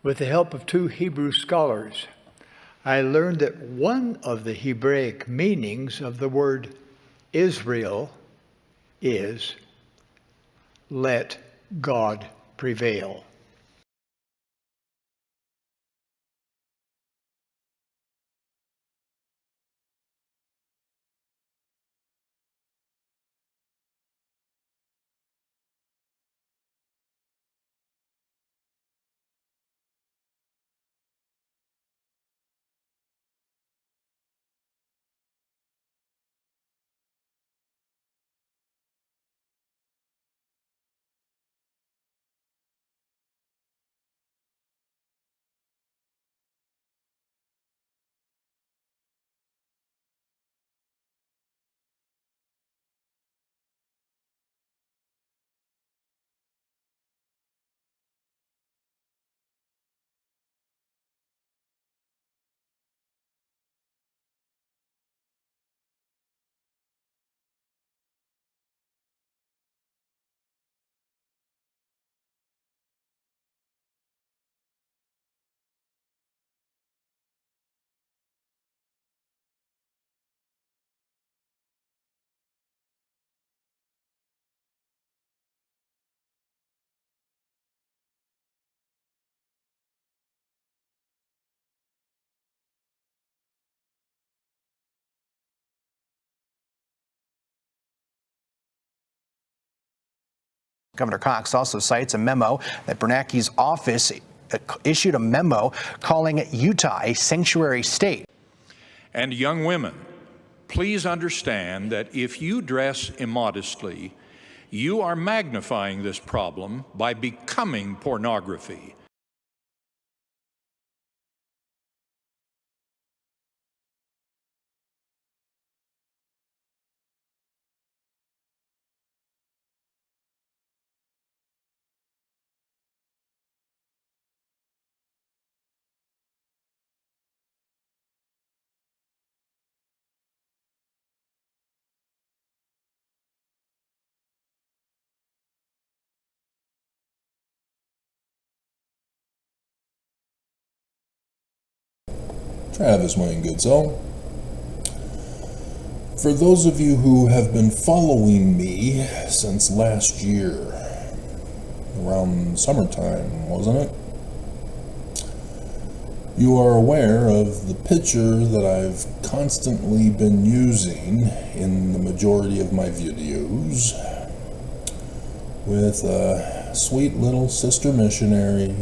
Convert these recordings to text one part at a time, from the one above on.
With the help of two Hebrew scholars, I learned that one of the Hebraic meanings of the word Israel is let God prevail. Governor Cox also cites a memo that Bernanke's office issued a memo calling Utah a sanctuary state. And young women, please understand that if you dress immodestly, you are magnifying this problem by becoming pornography. Travis Wayne Goodsell. For those of you who have been following me since last year, around summertime, wasn't it? You are aware of the picture that I've constantly been using in the majority of my videos with a sweet little sister missionary,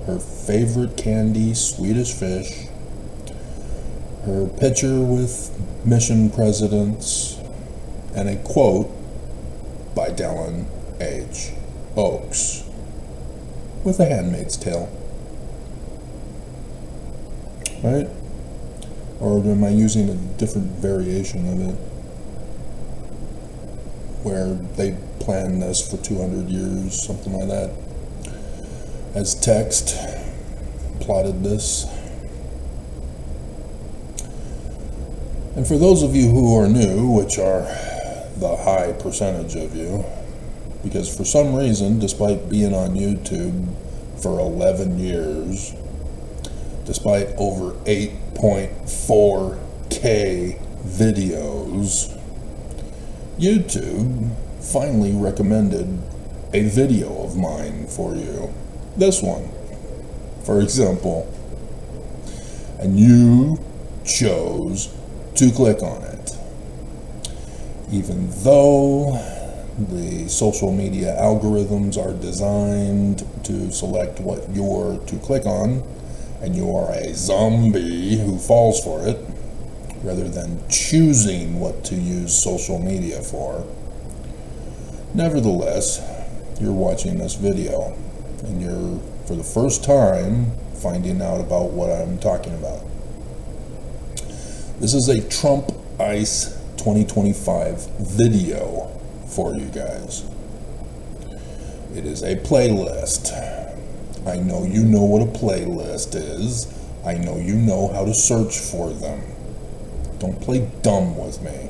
her favorite candy, Swedish fish, her picture with mission presidents, and a quote by Dallin H. Oaks with a Handmaid's Tale. Right? Or am I using a different variation of it? Where they planned this for 200 years, something like that. As text, plotted this. And for those of you who are new, which are the high percentage of you, because for some reason, despite being on YouTube for 11 years, despite over 8.4K videos, YouTube finally recommended a video of mine for you. This one, for example. And you chose to click on it. Even though the social media algorithms are designed to select what you're to click on, and you are a zombie who falls for it, rather than choosing what to use social media for. Nevertheless, you're watching this video, and you're, for the first time, finding out about what I'm talking about. This is a Trump ICE 2025 video for you guys. It is a playlist. I know you know what a playlist is. I know you know how to search for them. Don't play dumb with me.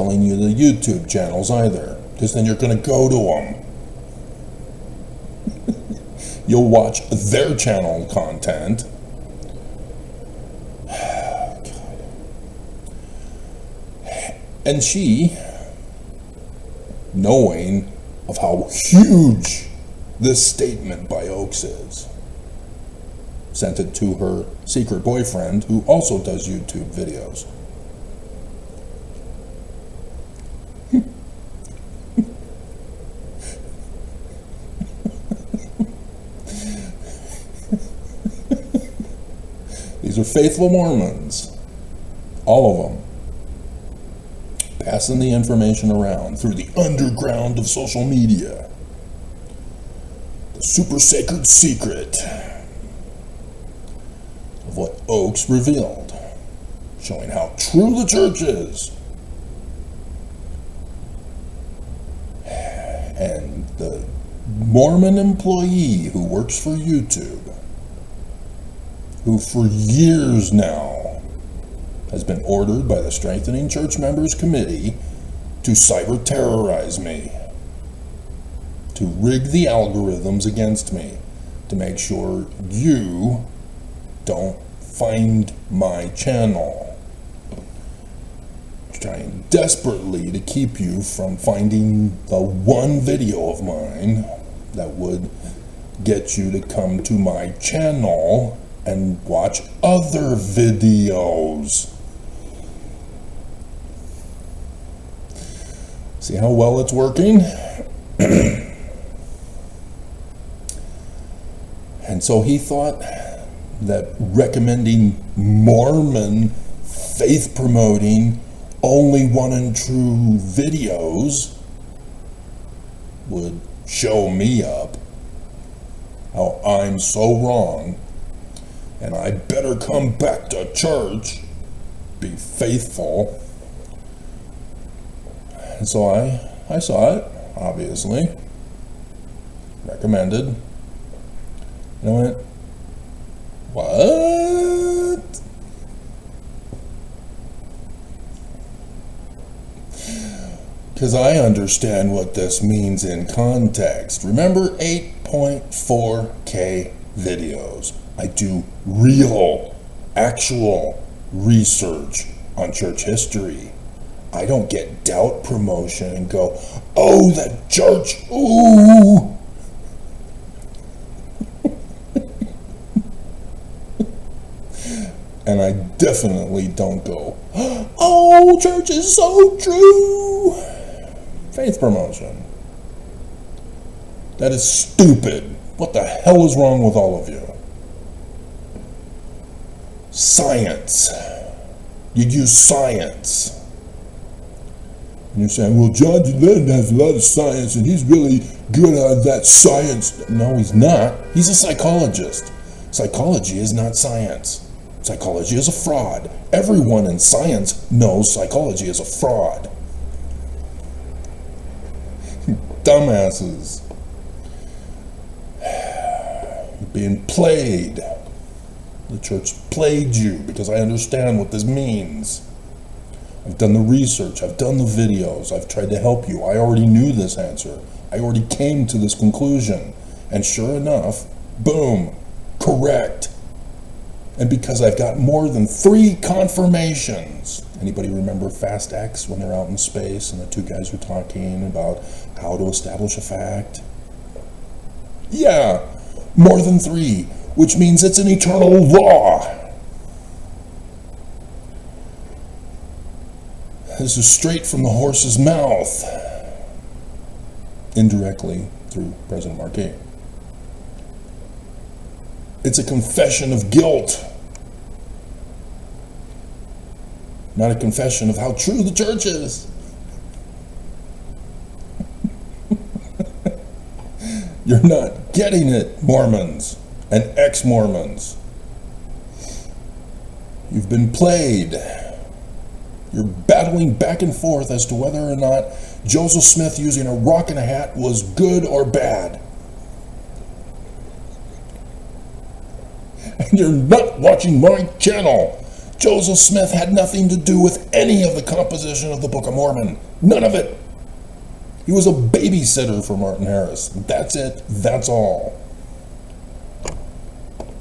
telling you the YouTube channels either, because then you're going to go to them. You'll watch their channel content. And she, knowing of how huge this statement by Oaks is, sent it to her secret boyfriend, who also does YouTube videos. These are faithful Mormons, all of them, passing the information around through the underground of social media. The super sacred secret of what Oaks revealed, showing how true the church is. And the Mormon employee who works for YouTube, who for years now has been ordered by the Strengthening Church Members Committee to cyber terrorize me, to rig the algorithms against me, to make sure you don't find my channel, trying desperately to keep you from finding the one video of mine that would get you to come to my channel and watch other videos. See how well it's working? And so he thought that recommending Mormon faith-promoting, only one and true videos would show me up, how I'm so wrong, and I better come back to church, be faithful. And so I saw it, obviously, recommended, and I went, what? Because I understand what this means in context. Remember 8.4K videos. I do real, actual research on church history. I don't get doubt promotion and go, oh, that church, ooh. And I definitely don't go, oh, church is so true. Faith promotion. That is stupid. What the hell is wrong with all of you? Science. You use science. And you're saying, well, John Lennon has a lot of science and he's really good at that science. No, he's not. He's a psychologist. Psychology is not science. Psychology is a fraud. Everyone in science knows psychology is a fraud. Dumbasses. You're being played. The church played you because I understand what this means. I've done the research. I've done the videos. I've tried to help you. I already knew this answer. I already came to this conclusion. And sure enough, boom, correct. And because I've got more than 3 confirmations. Anybody remember Fast X when they're out in space and the 2 guys were talking about how to establish a fact? Yeah, more than 3, which means it's an eternal law. This is straight from the horse's mouth, indirectly through President Mark A. It's a confession of guilt, not a confession of how true the church is. You're not getting it, Mormons and ex-Mormons. You've been played. You're battling back and forth as to whether or not Joseph Smith using a rock and a hat was good or bad. And you're not watching my channel. Joseph Smith had nothing to do with any of the composition of the Book of Mormon. None of it. He was a babysitter for Martin Harris. That's it. That's all.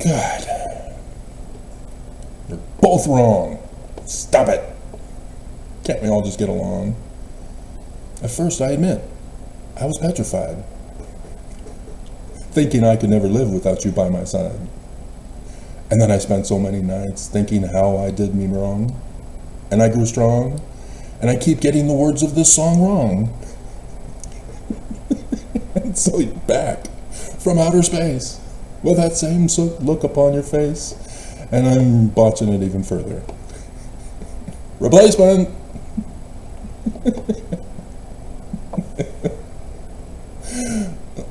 God. You're both wrong. Stop it. Can't we all just get along? At first, I admit, I was petrified, thinking I could never live without you by my side. And then I spent so many nights thinking how I did me wrong, and I grew strong, and I keep getting the words of this song wrong. And so you're back from outer space with that same look upon your face, and I'm botching it even further. Replacement!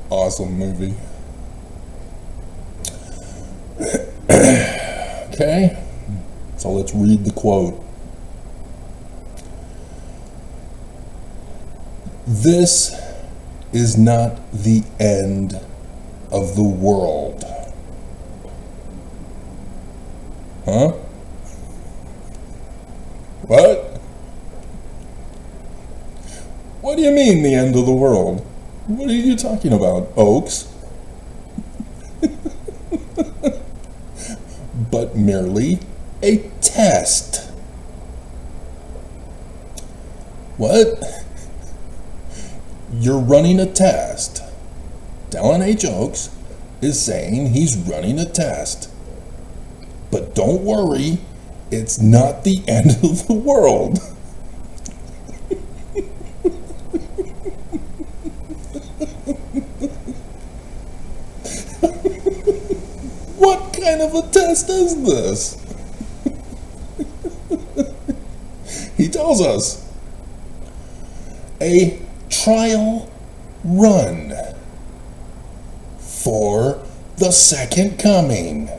Awesome movie. Okay, so let's read the quote. This is not the end of the world. Huh? What? What do you mean, the end of the world? What are you talking about, Oaks? But merely a test. What? You're running a test. Dallin H. Oaks is saying he's running a test. But don't worry, it's not the end of the world. What kind of a test is this? He tells us, a trial run for the second coming.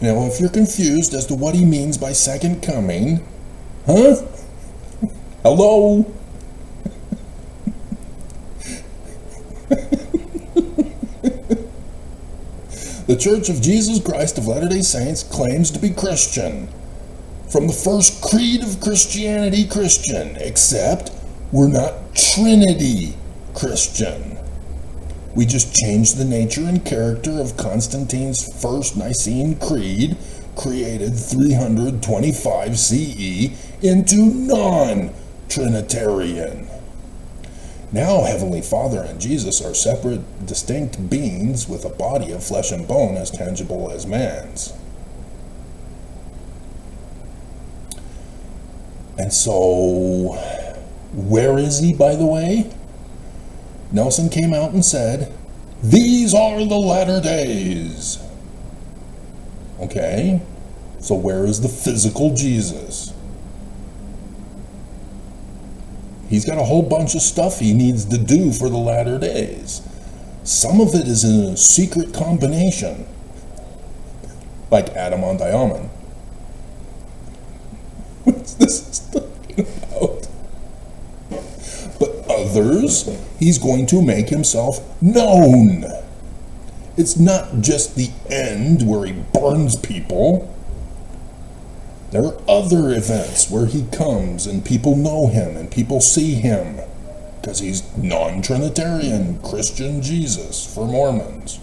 Now, if you're confused as to what he means by second coming, huh? Hello? The Church of Jesus Christ of Latter-day Saints claims to be Christian. From the first creed of Christianity, Christian, except we're not Trinity Christian. We just changed the nature and character of Constantine's first Nicene Creed, created 325 CE, into non-Trinitarian. Now Heavenly Father and Jesus are separate, distinct beings with a body of flesh and bone as tangible as man's. And so, where is he, by the way? Nelson came out and said, "These are the latter days." Okay, so where is the physical Jesus? He's got a whole bunch of stuff he needs to do for the latter days. Some of it is in a secret combination, like Adam on Diamond. What's this talking about? But others, he's going to make himself known. It's not just the end where he burns people. There are other events where he comes and people know him and people see him because he's non-Trinitarian Christian Jesus for Mormons.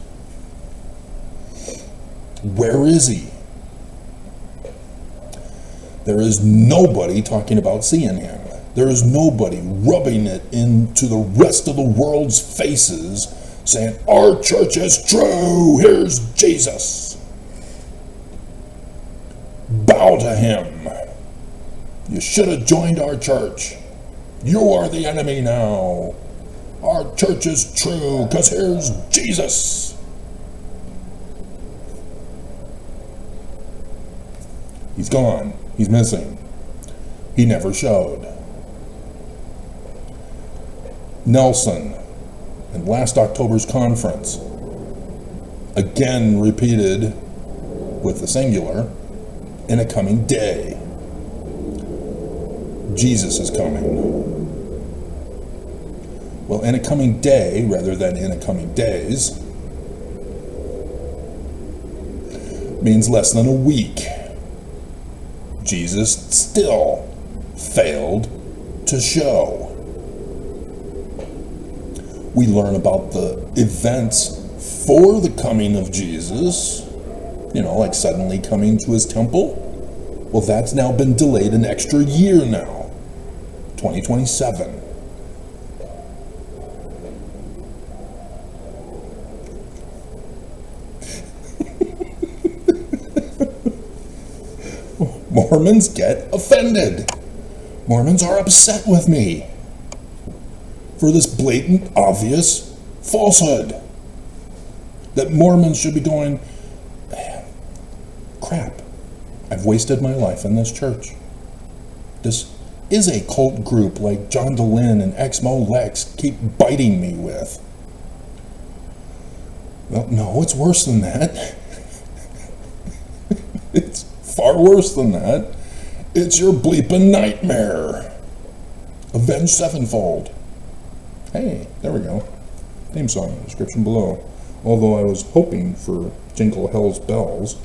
Where is he? There is nobody talking about seeing him. There is nobody rubbing it into the rest of the world's faces saying, "Our church is true, here's Jesus. Bow to him. You should have joined our church. You are the enemy now. Our church is true because here's Jesus." He's gone. He's missing. He never showed. Nelson, in last October's conference, again repeated with the singular, "in a coming day." Jesus is coming. Well, in a coming day, rather than in a coming days, means less than a week. Jesus still failed to show. We learn about the events for the coming of Jesus, like suddenly coming to his temple. Well, that's now been delayed an extra year now, 2027. Mormons get offended. Mormons are upset with me for this blatant, obvious falsehood. That Mormons should be going, crap, I've wasted my life in this church. This is a cult group like John DeLynn and Exmo Lex keep biting me with. Well, no, it's worse than that. It's far worse than that. It's your bleeping nightmare. Avenged sevenfold. Hey, there we go. Theme song in the description below. Although I was hoping for Jingle Hell's Bells.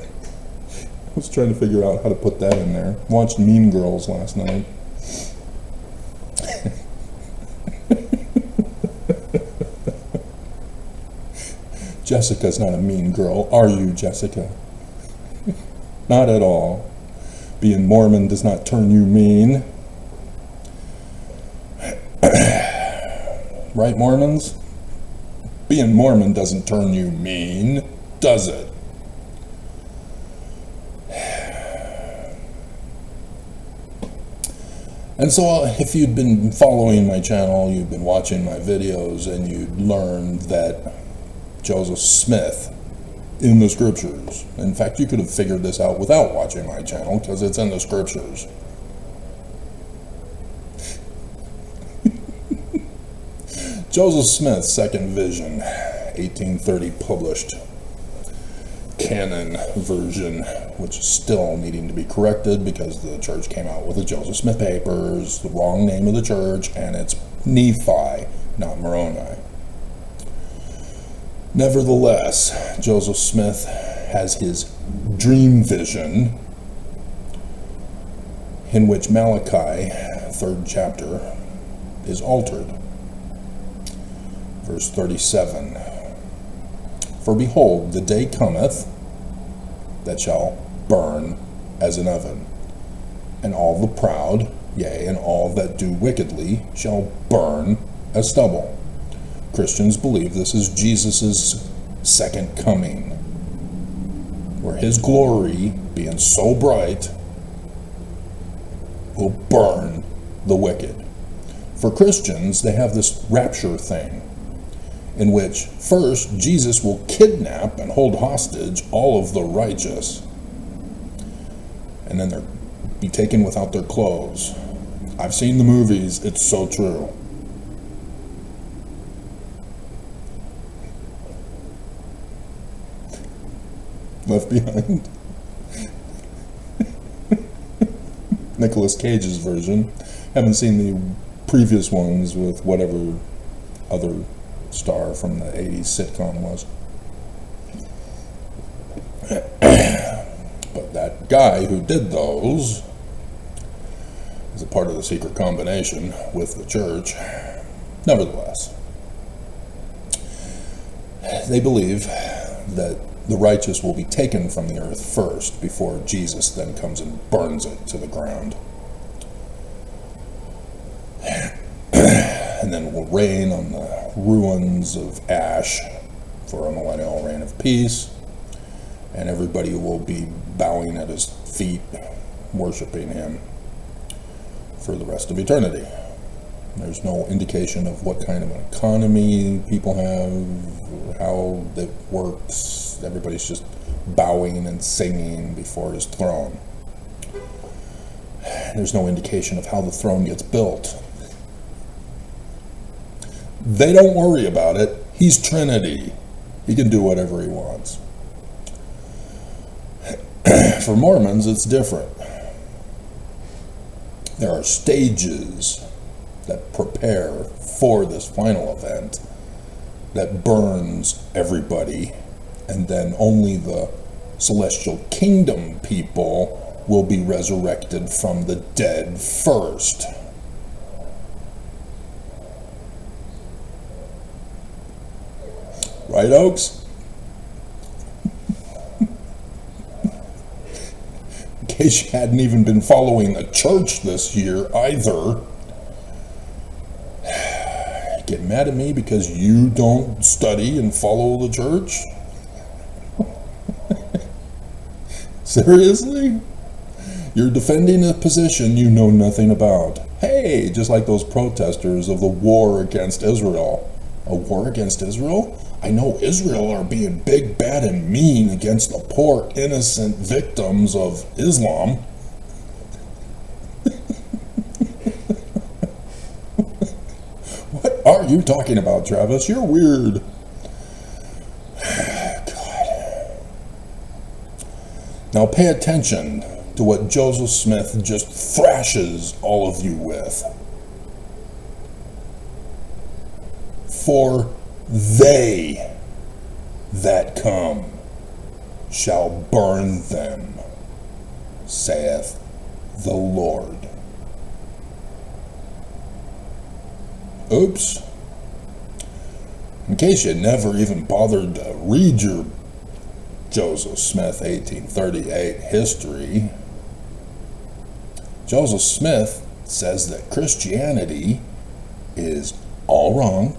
I was trying to figure out how to put that in there. Watched Mean Girls last night. Jessica's not a mean girl, are you, Jessica? Not at all. Being Mormon does not turn you mean. Right, Mormons? Being Mormon doesn't turn you mean, does it? And so if you'd been following my channel, you'd been watching my videos, and you'd learned that Joseph Smith in the scriptures. In fact, you could have figured this out without watching my channel because it's in the scriptures. Joseph Smith's second vision, 1830 published canon version, which is still needing to be corrected because the church came out with the Joseph Smith papers, the wrong name of the church, and it's Nephi, not Moroni. Nevertheless, Joseph Smith has his dream vision in which Malachi, 3rd chapter, is altered. Verse 37, For behold, the day cometh that shall burn as an oven, and all the proud, yea, and all that do wickedly, shall burn as stubble. Christians believe this is Jesus' second coming, where his glory, being so bright, will burn the wicked. For Christians, they have this rapture thing, in which first Jesus will kidnap and hold hostage all of the righteous, and then they'll be taken without their clothes. I've seen the movies, it's so true. Left Behind. Nicolas Cage's version. Haven't seen the previous ones with whatever other star from the 80s sitcom was. But that guy who did those is a part of the secret combination with the church. Nevertheless, they believe that the righteous will be taken from the earth first before Jesus then comes and burns it to the ground. And then will reign on the ruins of ash for a millennial reign of peace. And everybody will be bowing at his feet, worshiping him for the rest of eternity. There's no indication of what kind of an economy people have, how it works. Everybody's just bowing and singing before his throne. There's no indication of how the throne gets built. They don't worry about it. He's Trinity. He can do whatever he wants. For Mormons, it's different. There are stages that prepare for this final event, that burns everybody, and then only the celestial kingdom people will be resurrected from the dead first. Right, Oaks? In case you hadn't even been following a church this year either. Get mad at me because you don't study and follow the church? Seriously? You're defending a position you know nothing about. Hey, just like those protesters of the war against Israel. A war against Israel? I know Israel are being big, bad, and mean against the poor, innocent victims of Islam. What are you talking about, Travis? You're weird. God. Now pay attention to what Joseph Smith just thrashes all of you with. For they that come shall burn them, saith the Lord. Oops. In case you never even bothered to read your Joseph Smith 1838 history, Joseph Smith says that Christianity is all wrong,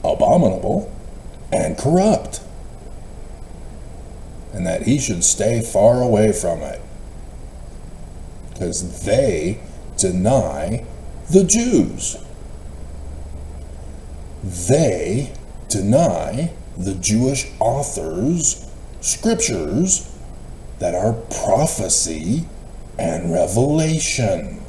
abominable, and corrupt, and that he should stay far away from it because they deny the Jews. They deny the Jewish authors' scriptures that are prophecy and revelation.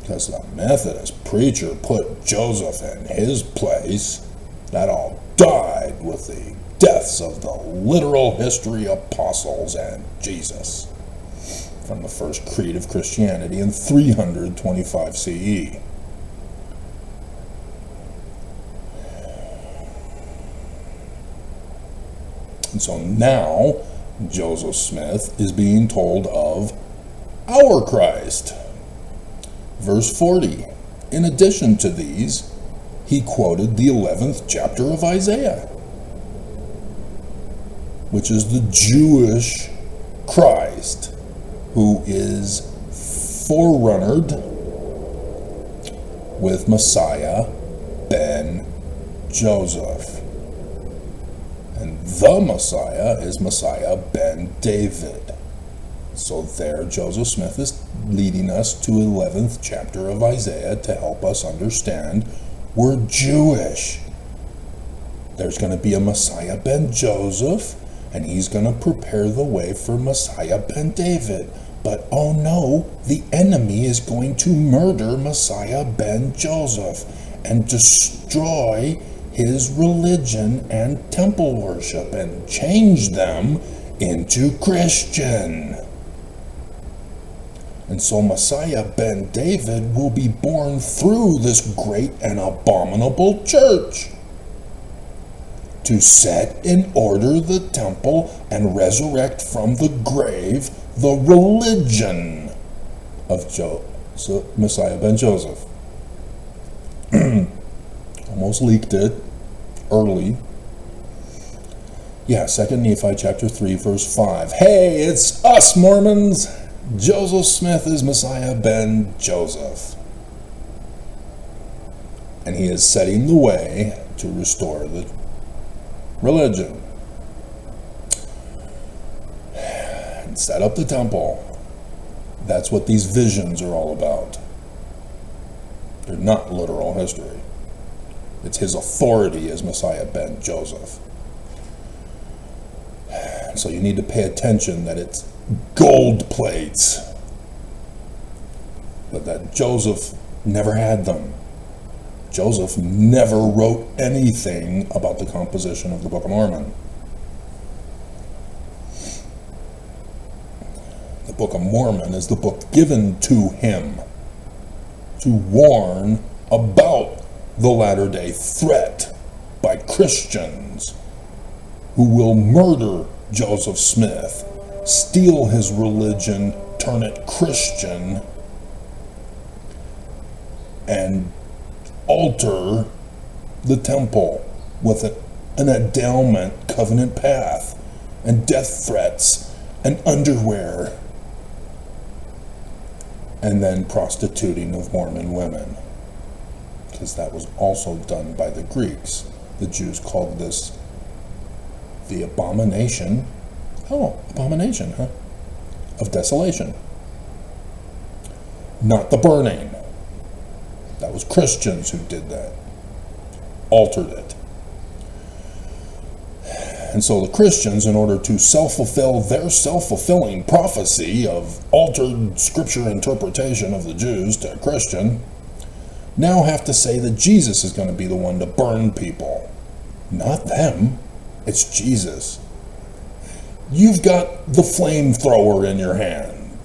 Because the Methodist preacher put Joseph in his place, that all died with the deaths of the literal history apostles and Jesus from the first creed of Christianity in 325 CE. And so now Joseph Smith is being told of our Christ. Verse 40. In addition to these, he quoted the 11th chapter of Isaiah, which is the Jewish Christ, who is forerunnered with Messiah ben Joseph. And the Messiah is Messiah ben David. So there Joseph Smith is leading us to 11th chapter of Isaiah to help us understand we're Jewish. There's going to be a Messiah ben Joseph, and he's going to prepare the way for Messiah ben David. But oh no, the enemy is going to murder Messiah ben Joseph and destroy his religion and temple worship and change them into Christian. And so Messiah ben David will be born through this great and abominable church to set in order the temple and resurrect from the grave the religion of Messiah ben Joseph. Almost leaked it early. Yeah, 2 Nephi chapter 3 verse 5. Hey, it's us Mormons. Joseph Smith is Messiah ben Joseph. And he is setting the way to restore the religion and set up the temple. That's what these visions are all about. They're not literal history. It's his authority as Messiah ben Joseph. So you need to pay attention that it's gold plates, but that Joseph never had them. Joseph never wrote anything about the composition of the Book of Mormon. The Book of Mormon is the book given to him to warn about the latter-day threat by Christians who will murder Joseph Smith, steal his religion, turn it Christian, and alter the temple with an endowment covenant path and death threats and underwear, and then prostituting of Mormon women, because that was also done by the Greeks. The Jews called this the abomination, abomination, of desolation. Not the burning. That was Christians who did that, altered it. And so the Christians, in order to self-fulfill their self-fulfilling prophecy of altered scripture interpretation of the Jews to a Christian, now have to say that Jesus is going to be the one to burn people. Not them. It's Jesus. You've got the flamethrower in your hand.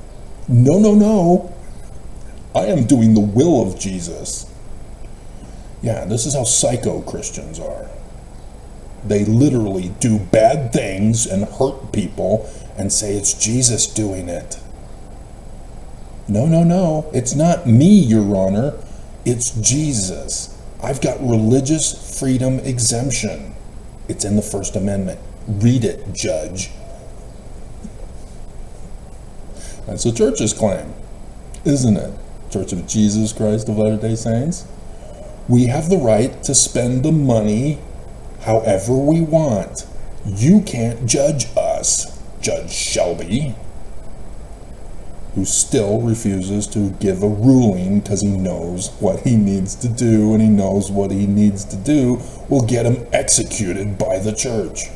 No, no, no. I am doing the will of Jesus. Yeah, this is how psycho Christians are. They literally do bad things and hurt people and say it's Jesus doing it. No, no, no. It's not me, Your Honor. It's Jesus. I've got religious freedom exemption. It's in the First Amendment. Read it, Judge. That's the church's claim, isn't it? Church of Jesus Christ of Latter-day Saints. We have the right to spend the money however we want. You can't judge us, Judge Shelby, who still refuses to give a ruling because he knows what he needs to do, and he knows what he needs to do will get him executed by the church.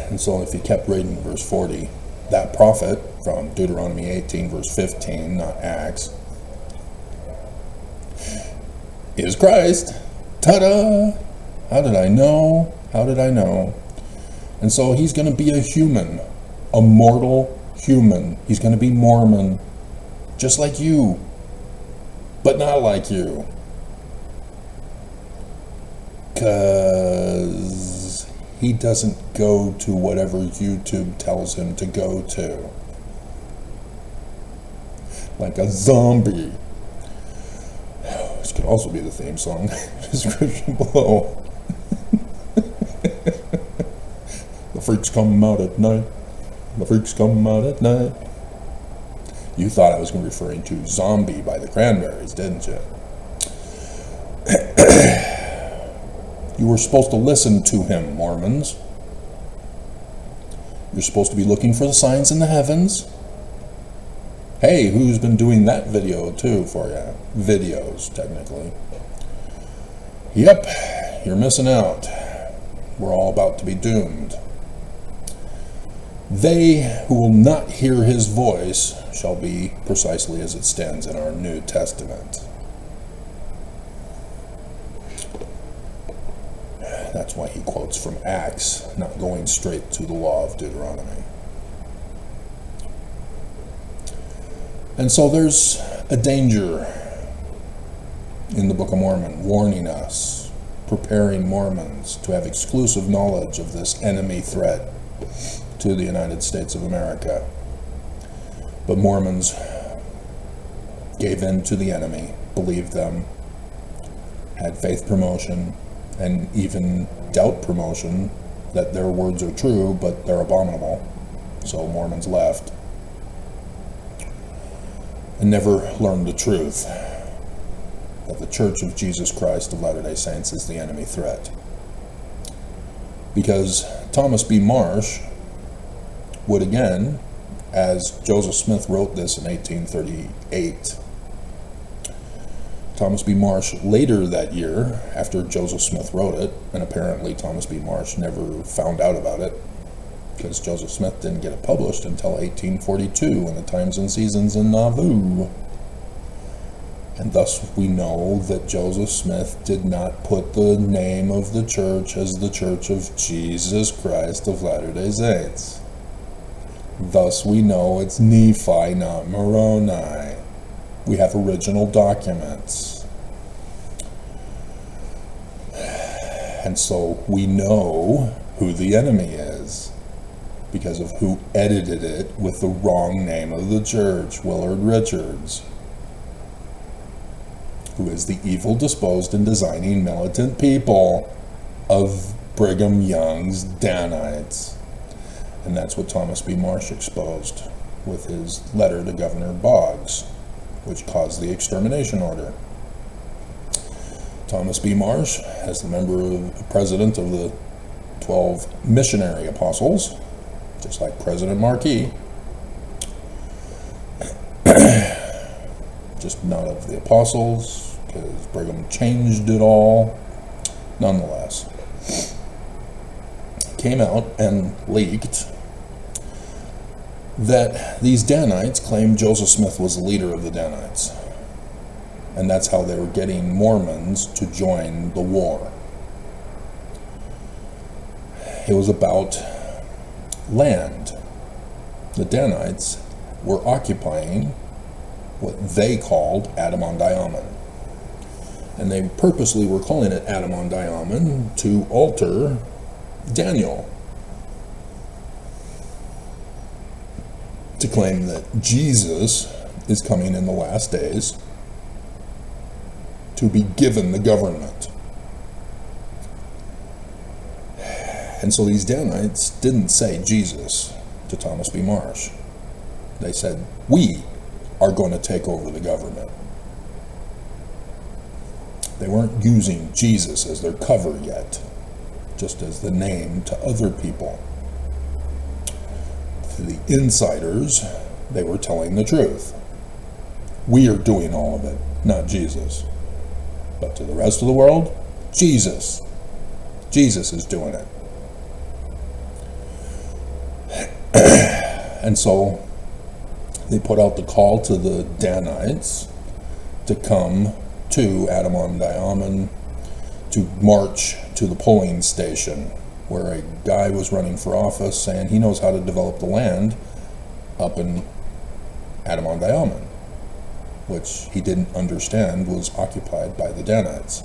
And so if you kept reading verse 40, that prophet from Deuteronomy 18, verse 15, not Acts, is Christ. Ta-da! How did I know? How did I know? And so he's going to be a human, a mortal human. He's going to be Mormon, just like you, but not like you. Because he doesn't go to whatever YouTube tells him to go to. Like a zombie. This could also be the theme song. Description below. The freaks come out at night. The freaks come out at night. You thought I was going to be referring to Zombie by the Cranberries, didn't you? You were supposed to listen to him, Mormons. You're supposed to be looking for the signs in the heavens. Hey, who's been doing that video too for you? Videos, technically. Yep, you're missing out. We're all about to be doomed. They who will not hear his voice shall be precisely as it stands in our New Testament. That's why he quotes from Acts, not going straight to the law of Deuteronomy. And so there's a danger in the Book of Mormon, warning us, preparing Mormons to have exclusive knowledge of this enemy threat to the United States of America. But Mormons gave in to the enemy, believed them, had faith promotion, and even doubt promotion that their words are true, but they're abominable. So Mormons left and never learned the truth that the Church of Jesus Christ of Latter-day Saints is the enemy threat. Because Thomas B. Marsh would again, as Joseph Smith wrote this in 1838, Thomas B. Marsh later that year, after Joseph Smith wrote it, and apparently Thomas B. Marsh never found out about it, because Joseph Smith didn't get it published until 1842 in the Times and Seasons in Nauvoo. And thus we know that Joseph Smith did not put the name of the church as the Church of Jesus Christ of Latter-day Saints. Thus we know it's Nephi, not Moroni. We have original documents. And so we know who the enemy is because of who edited it with the wrong name of the church, Willard Richards, who is the evil disposed and designing militant people of Brigham Young's Danites. And that's what Thomas B. Marsh exposed with his letter to Governor Boggs, which caused the extermination order. Thomas B. Marsh, as the president of the 12 missionary apostles, just like President Markey, just not of the apostles, because Brigham changed it all. Nonetheless, came out and leaked that these Danites claimed Joseph Smith was the leader of the Danites. And that's how they were getting Mormons to join the war. It was about land. The Danites were occupying what they called Adam-on-Diamond. And they purposely were calling it Adam-on-Diamond to alter Daniel, to claim that Jesus is coming in the last days to be given the government. And so these Danites didn't say Jesus to Thomas B. Marsh. They said, we are going to take over the government. They weren't using Jesus as their cover yet, just as the name to other people. To the insiders, they were telling the truth. We are doing all of it, not Jesus. But to the rest of the world, Jesus. Jesus is doing it. And so they put out the call to the Danites to come to Adam-on-Diamond, to march to the polling station where a guy was running for office saying he knows how to develop the land up in Adam-on-Diamond, which he didn't understand was occupied by the Danites.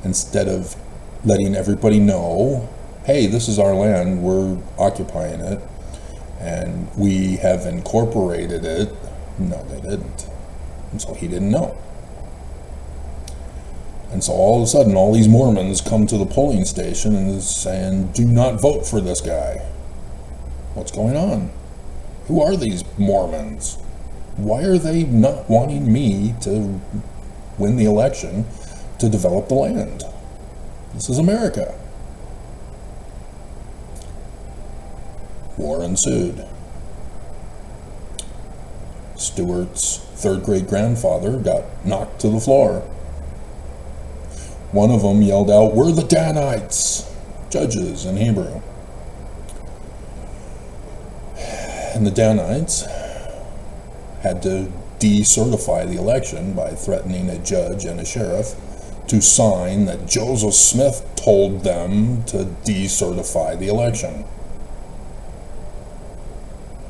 Instead of letting everybody know, hey, this is our land, we're occupying it, and we have incorporated it, no, they didn't. And so he didn't know. And so all of a sudden, all these Mormons come to the polling station and is saying, do not vote for this guy. What's going on? Who are these Mormons? Why are they not wanting me to win the election to develop the land? This is America. War ensued. Stewart's third great grandfather got knocked to the floor. One of them yelled out, we're the Danites, judges in Hebrew. And the Danites had to decertify the election by threatening a judge and a sheriff to sign that Joseph Smith told them to decertify the election.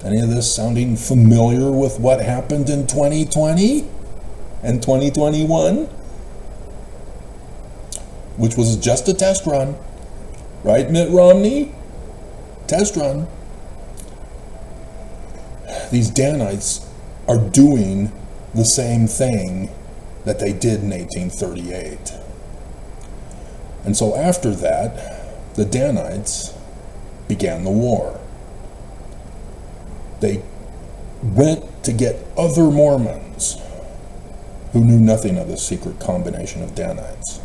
Any of this sounding familiar with what happened in 2020 and 2021? Which was just a test run. Right, Mitt Romney? Test run. These Danites are doing the same thing that they did in 1838. And so after that, the Danites began the war. They went to get other Mormons who knew nothing of the secret combination of Danites,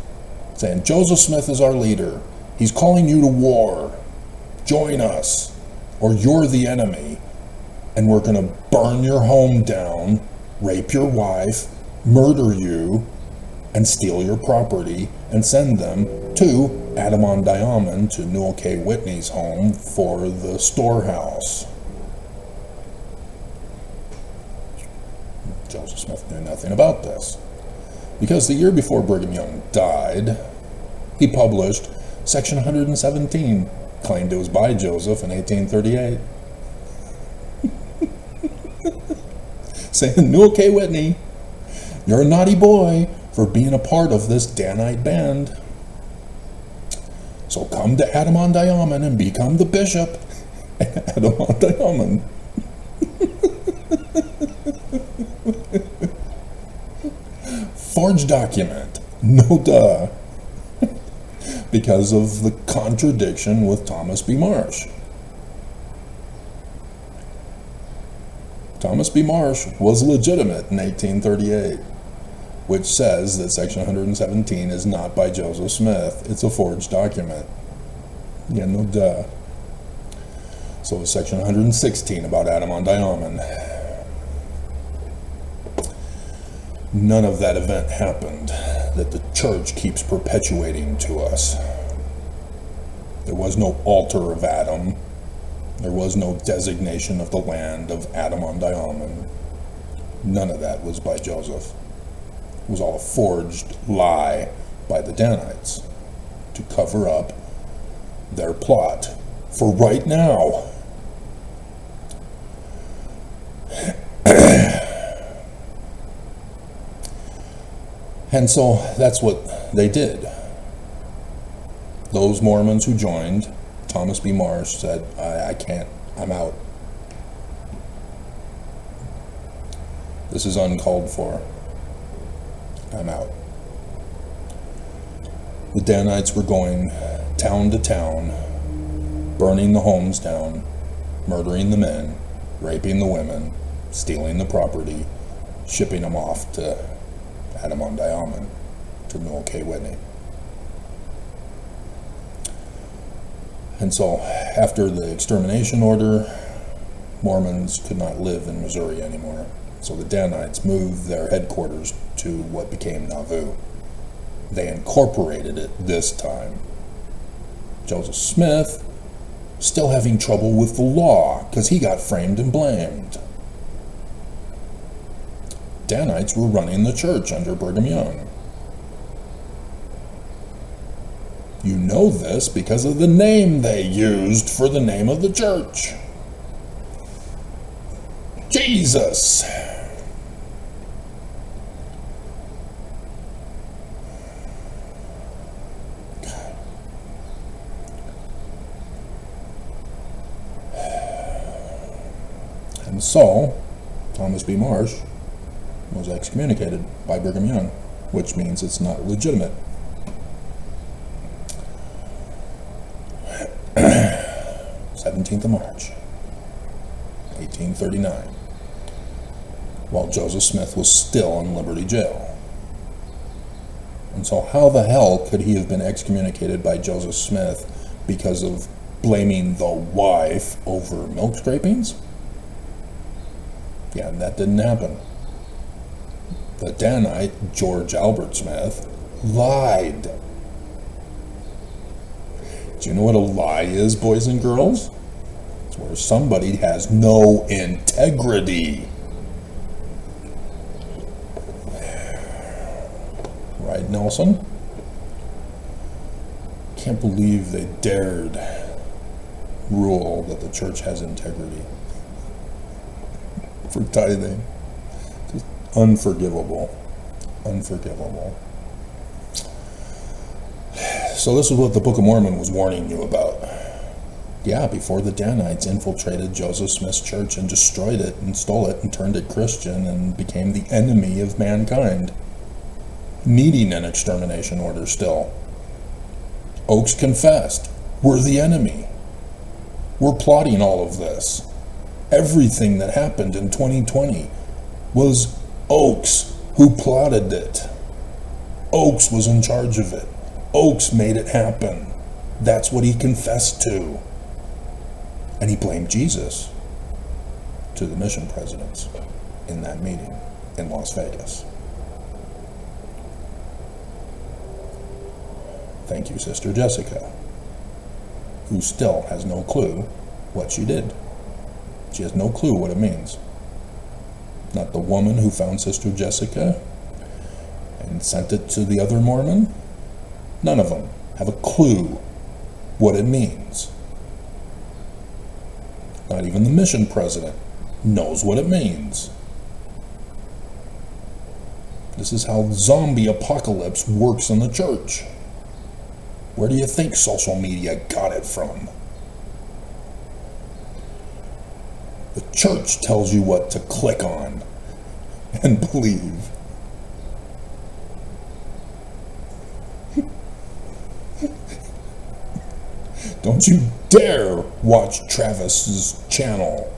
saying, Joseph Smith is our leader. He's calling you to war. Join us, or you're the enemy, and we're going to burn your home down, rape your wife, murder you, and steal your property, and send them to Adam-on-Diamond, to Newell K. Whitney's home for the storehouse. Joseph Smith knew nothing about this, because the year before Brigham Young died, he published Section 117, claimed it was by Joseph in 1838. saying, "Okay, Whitney, you're a naughty boy for being a part of this Danite band. So come to Adam-on-Diamond and become the bishop." Adam-on-Diamond. Forged document. No duh. Because of the contradiction with Thomas B. Marsh. Thomas B. Marsh was legitimate in 1838, which says that Section 117 is not by Joseph Smith. It's a forged document. Yeah, no duh. So is Section 116 about Adam-on-Diamond. None of that event happened that the church keeps perpetuating to us. There was no altar of Adam. There was no designation of the land of Adam-on-Diamond. None of that was by Joseph. It was all a forged lie by the Danites to cover up their plot for right now. And so that's what they did. Those Mormons who joined, Thomas B. Marsh said, I can't, I'm out. This is uncalled for. I'm out. The Danites were going town to town, burning the homes down, murdering the men, raping the women, stealing the property, shipping them off to Adam-on-Diamond, to Newell K. Whitney. And so, after the extermination order, Mormons could not live in Missouri anymore. So the Danites moved their headquarters to what became Nauvoo. They incorporated it this time. Joseph Smith, still having trouble with the law, because he got framed and blamed. Danites were running the church under Brigham Young. You know this because of the name they used for the name of the church. Jesus. And so, Thomas B. Marsh was excommunicated by Brigham Young, which means it's not legitimate. 17th of March, 1839, while Joseph Smith was still in Liberty Jail. And so how the hell could he have been excommunicated by Joseph Smith because of blaming the wife over milk scrapings? Yeah, that didn't happen. The Danite, George Albert Smith, lied. Do you know what a lie is, boys and girls? It's where somebody has no integrity. Right, Nelson? Can't believe they dared rule that the church has integrity for tithing. Just unforgivable. Unforgivable. So this is what the Book of Mormon was warning you about. Yeah, before the Danites infiltrated Joseph Smith's church and destroyed it and stole it and turned it Christian and became the enemy of mankind, needing an extermination order still. Oaks confessed, we're the enemy. We're plotting all of this. Everything that happened in 2020 was Oaks who plotted it. Oaks was in charge of it. Oaks made it happen. That's what he confessed to. And he blamed Jesus to the mission presidents in that meeting in Las Vegas. Thank you, Sister Jessica, who still has no clue what she did. She has no clue what it means. Not the woman who found Sister Jessica and sent it to the other Mormon. None of them have a clue what it means. Not even the mission president knows what it means. This is how zombie apocalypse works in the church. Where do you think social media got it from? The church tells you what to click on and believe. Don't you dare watch Travis's channel.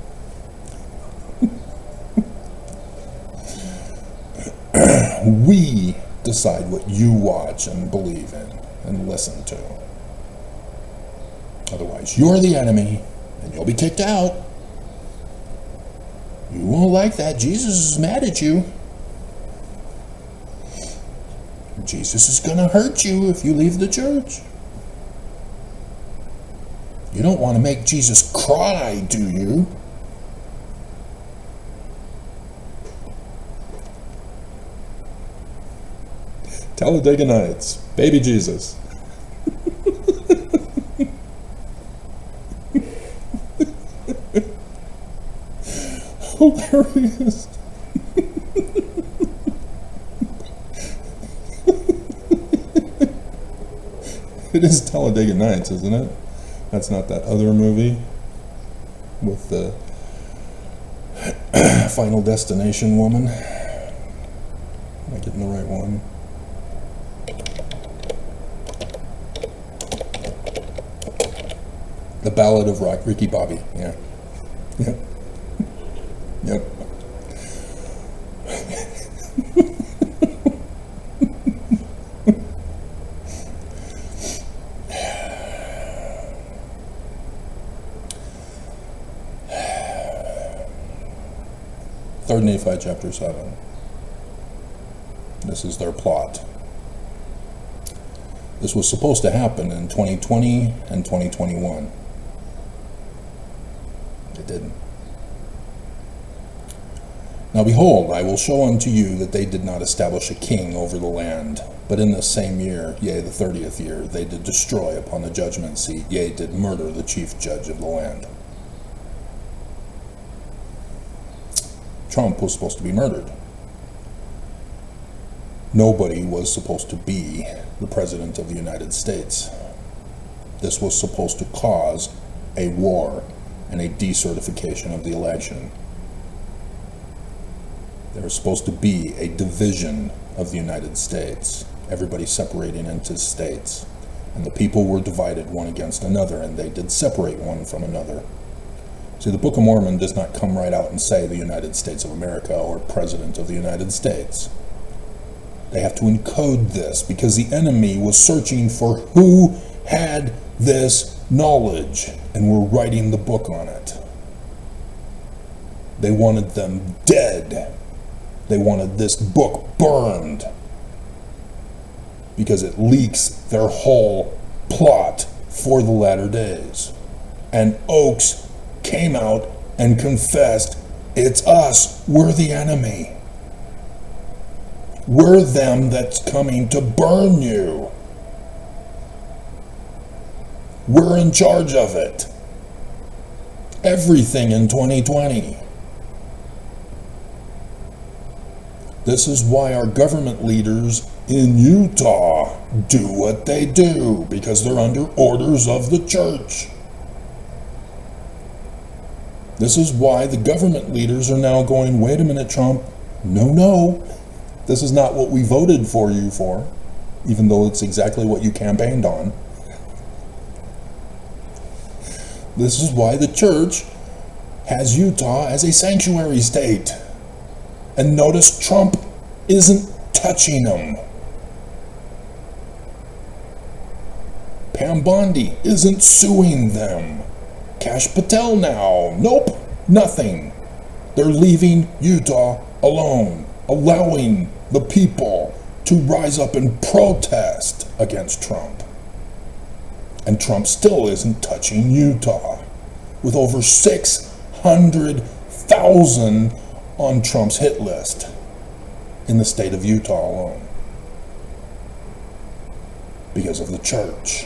We decide what you watch and believe in and listen to. Otherwise, you're the enemy and you'll be kicked out. You won't like that. Jesus is mad at you. Jesus is going to hurt you if you leave the church. You don't want to make Jesus cry, do you? Talladega Nights, baby Jesus. Hilarious. It is Talladega Nights, isn't it? That's not that other movie with the Final Destination woman. Am I getting the right one? The Ballad of Ricky Bobby. Yeah. Yep. Yep. Third Nephi chapter 7. This is their plot. This was supposed to happen in 2020 and 2021. It didn't. Now behold, I will show unto you that they did not establish a king over the land, but in the same year, yea, the 30th year, they did destroy upon the judgment seat, yea, did murder the chief judge of the land. Trump was supposed to be murdered. Nobody was supposed to be the President of the United States. This was supposed to cause a war and a decertification of the election. There was supposed to be a division of the United States, everybody separating into states. And the people were divided one against another, and they did separate one from another. See, the Book of Mormon does not come right out and say the United States of America or President of the United States. They have to encode this because the enemy was searching for who had this knowledge and were writing the book on it. They wanted them dead. They wanted this book burned because it leaks their whole plot for the latter days. And Oaks came out and confessed, it's us, we're the enemy. We're them that's coming to burn you. We're in charge of it. Everything in 2020. This is why our government leaders in Utah do what they do, because they're under orders of the church. This is why the government leaders are now going, wait a minute, Trump, no, this is not what we voted for you for, even though it's exactly what you campaigned on. This is why the church has Utah as a sanctuary state. And notice Trump isn't touching them. Pam Bondi isn't suing them. Kash Patel now, nope, nothing. They're leaving Utah alone, allowing the people to rise up and protest against Trump. And Trump still isn't touching Utah, with over 600,000 on Trump's hit list in the state of Utah alone. Because of the church,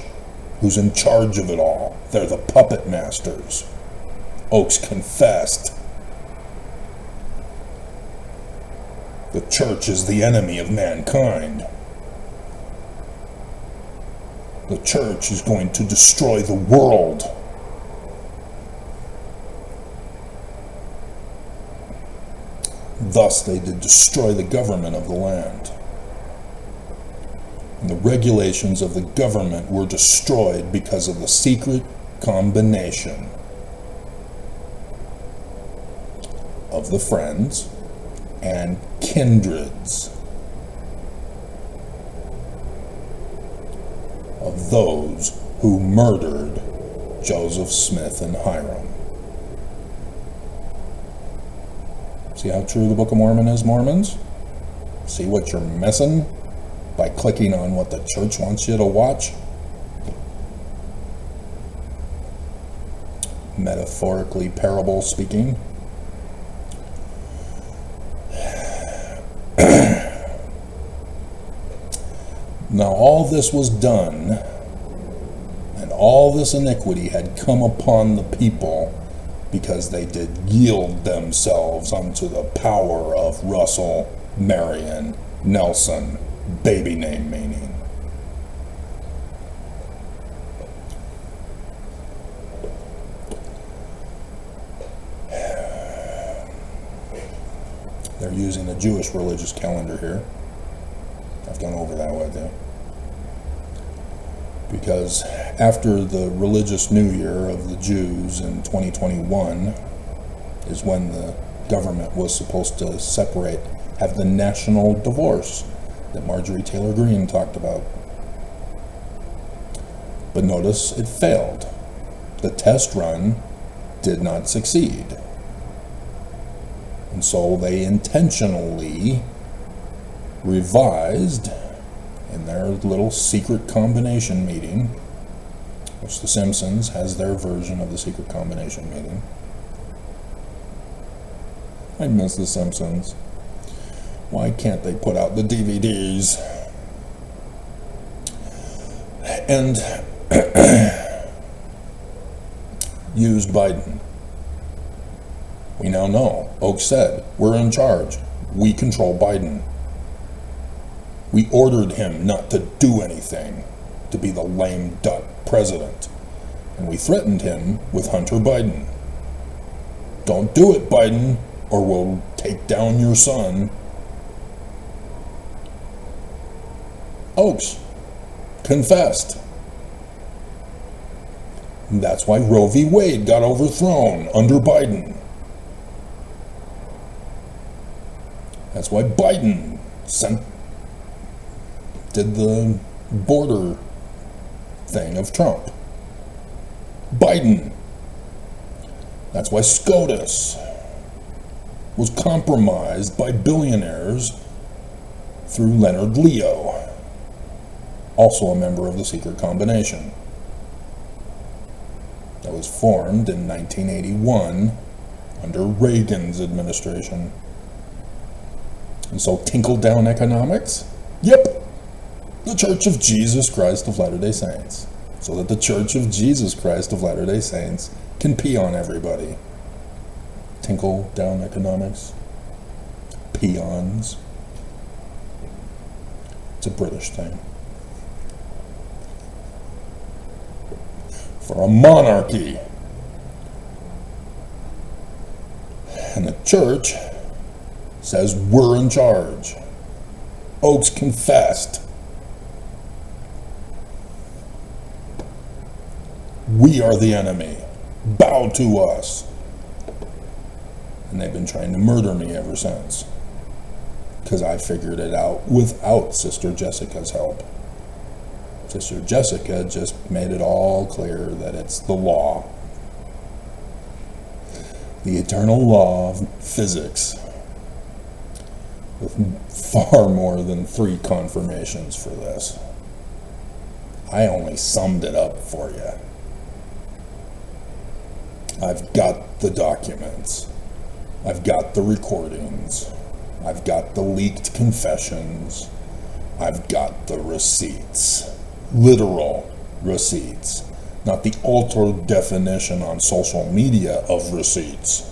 who's in charge of it all. They're the puppet masters. Oaks confessed. The church is the enemy of mankind. The church is going to destroy the world. Thus they did destroy the government of the land. And the regulations of the government were destroyed because of the secret combination of the friends and kindreds of those who murdered Joseph Smith and Hiram. See how true the Book of Mormon is, Mormons? See what you're missing by clicking on what the church wants you to watch? Metaphorically, parable speaking. Now all this was done, and all this iniquity had come upon the people because they did yield themselves unto the power of Russell Marion Nelson, baby name meaning. They're using the Jewish religious calendar here. I've gone over that with you. Because after the religious new year of the Jews in 2021 is when the government was supposed to separate, have the national divorce that Marjorie Taylor Greene talked about. But notice it failed. The test run did not succeed. And so they intentionally revised in their little secret combination meeting, which The Simpsons has their version of the secret combination meeting. I miss The Simpsons. Why can't they put out the DVDs? And used Biden. We now know. Oak said, we're in charge. We control Biden. We ordered him not to do anything, to be the lame duck president. And we threatened him with Hunter Biden. Don't do it, Biden, or we'll take down your son. Oaks confessed. And that's why Roe v. Wade got overthrown under Biden. That's why Biden did the border thing of Trump. Biden. That's why SCOTUS was compromised by billionaires through Leonard Leo, also a member of the secret combination that was formed in 1981 under Reagan's administration. And so tinkle-down economics? Yep. The Church of Jesus Christ of Latter-day Saints. So that the Church of Jesus Christ of Latter-day Saints can pee on everybody. Tinkle-down economics. Peons. It's a British thing. For a monarchy. And the church says we're in charge. Oaks confessed. We are the enemy. Bow to us. And they've been trying to murder me ever since. Because I figured it out without Sister Jessica's help. Sister Jessica just made it all clear that it's the law. The eternal law of physics. With far more than 3 confirmations for this. I only summed it up for you. I've got the documents. I've got the recordings. I've got the leaked confessions. I've got the receipts. Literal receipts. Not the altered definition on social media of receipts.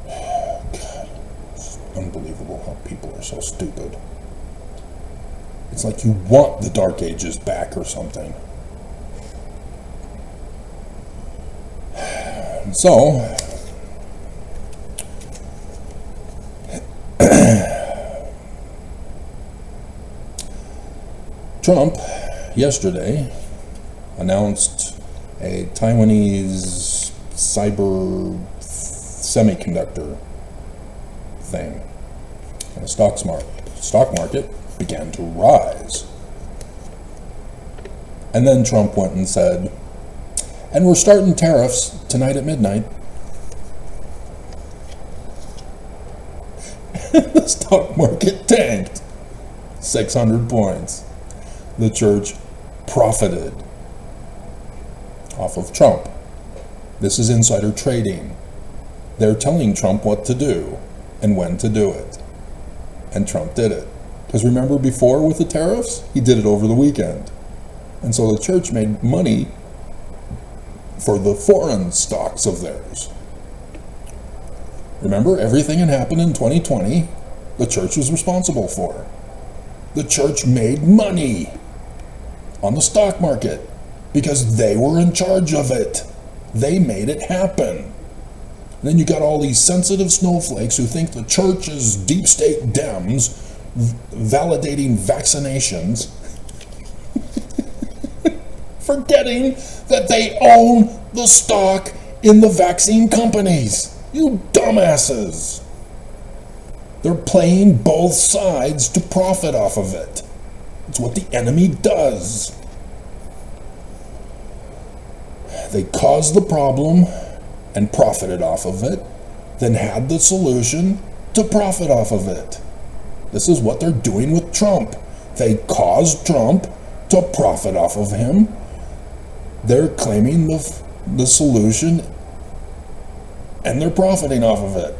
God. so stupid. It's like you want the Dark Ages back or something. And so, Trump yesterday announced a Taiwanese cyber semiconductor thing, and the stock market began to rise. And then Trump went and said, and we're starting tariffs tonight at midnight. The stock market tanked 600 points. The church profited off of Trump. This is insider trading. They're telling Trump what to do and when to do it. And Trump did it. Because remember before with the tariffs? He did it over the weekend. And so the church made money for the foreign stocks of theirs. Remember, everything that happened in 2020, the church was responsible for. The church made money on the stock market because they were in charge of it. They made it happen. And then you got all these sensitive snowflakes who think the church is deep state Dems validating vaccinations, forgetting that they own the stock in the vaccine companies. You dumbasses. They're playing both sides to profit off of it. It's what the enemy does. They caused the problem and profited off of it, then had the solution to profit off of it. This is what they're doing with Trump. They caused Trump to profit off of him. They're claiming the solution, and they're profiting off of it.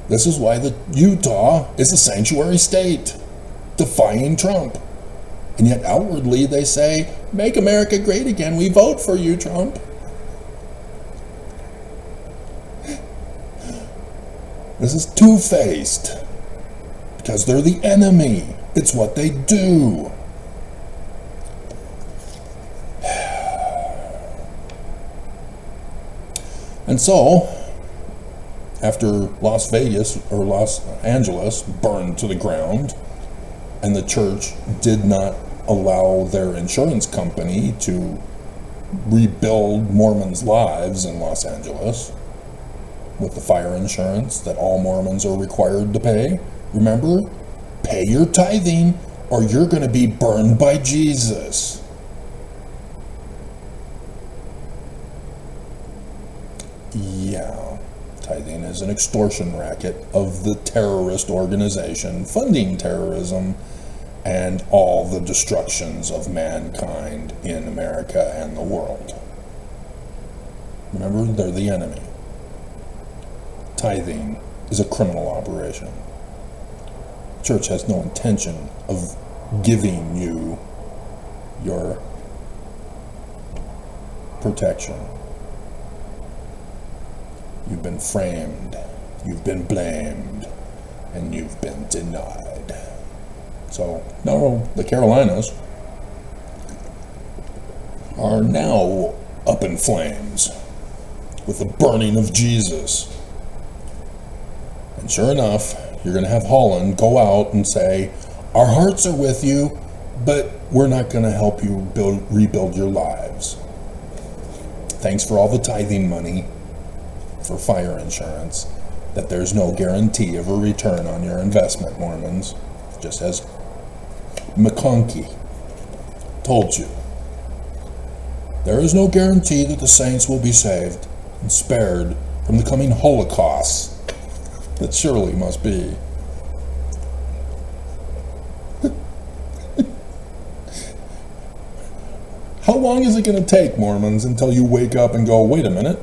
This is why the Utah is a sanctuary state, defying Trump. And yet outwardly they say, make America great again, we vote for you, Trump. This is two-faced, because they're the enemy. It's what they do. And so, after Los Angeles burned to the ground, and the church did not allow their insurance company to rebuild Mormons' lives in Los Angeles with the fire insurance that all Mormons are required to pay. Remember? Pay your tithing or you're going to be burned by Jesus. Yeah, tithing is an extortion racket of the terrorist organization funding terrorism and all the destructions of mankind in America and the world. Remember, they're the enemy. Tithing is a criminal operation. The church has no intention of giving you your protection. You've been framed, you've been blamed, and you've been denied. So now the Carolinas are now up in flames with the burning of Jesus. And sure enough, you're going to have Holland go out and say, our hearts are with you, but we're not going to help you rebuild your lives. Thanks for all the tithing money for fire insurance, that there's no guarantee of a return on your investment, Mormons. Just as McConkie told you. There is no guarantee that the saints will be saved and spared from the coming Holocaust that surely must be. How long is it going to take, Mormons, until you wake up and go, wait a minute,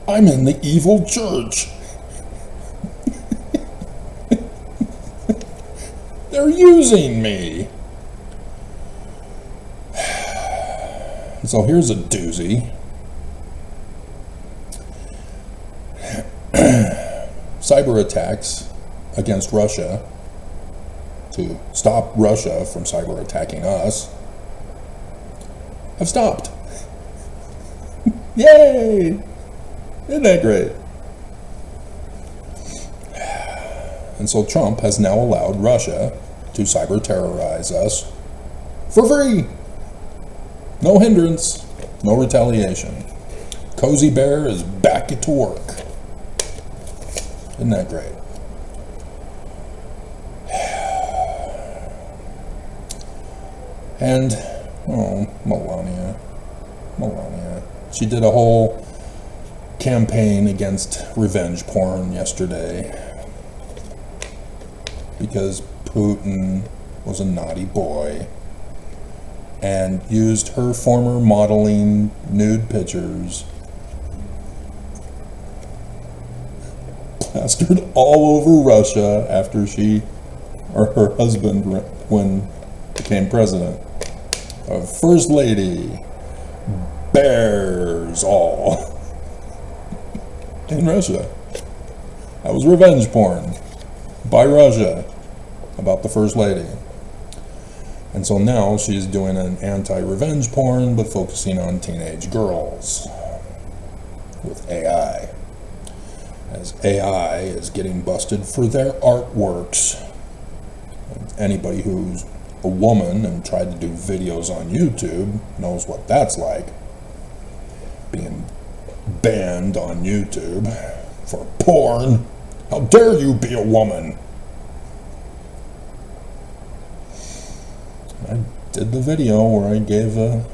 I'm in the evil church. They're using me. So here's a doozy. cyber attacks against Russia to stop Russia from cyber attacking us have stopped. Yay! Isn't that great? And so Trump has now allowed Russia to cyber terrorize us for free. No hindrance, no retaliation. Cozy Bear is back to work. Isn't that great? And, Melania. She did a whole campaign against revenge porn yesterday because Putin was a naughty boy and used her former modeling nude pictures plastered all over Russia after she or her husband when became president. A first lady bears all in Russia. That was revenge porn by Russia about the first lady. And so now she's doing an anti-revenge porn, but focusing on teenage girls with AI. As AI is getting busted for their artworks. Anybody who's a woman and tried to do videos on YouTube knows what that's like. Being banned on YouTube for porn. How dare you be a woman? I did the video where I gave a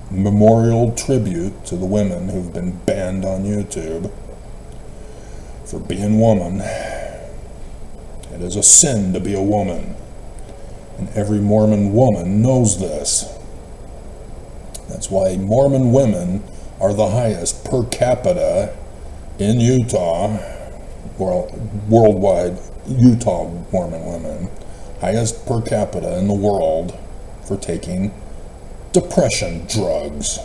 memorial tribute to the women who've been banned on YouTube for being woman. It is a sin to be a woman, and every Mormon woman knows this. That's why Mormon women are the highest per capita in Utah, well, worldwide, Utah Mormon women, highest per capita in the world for taking depression drugs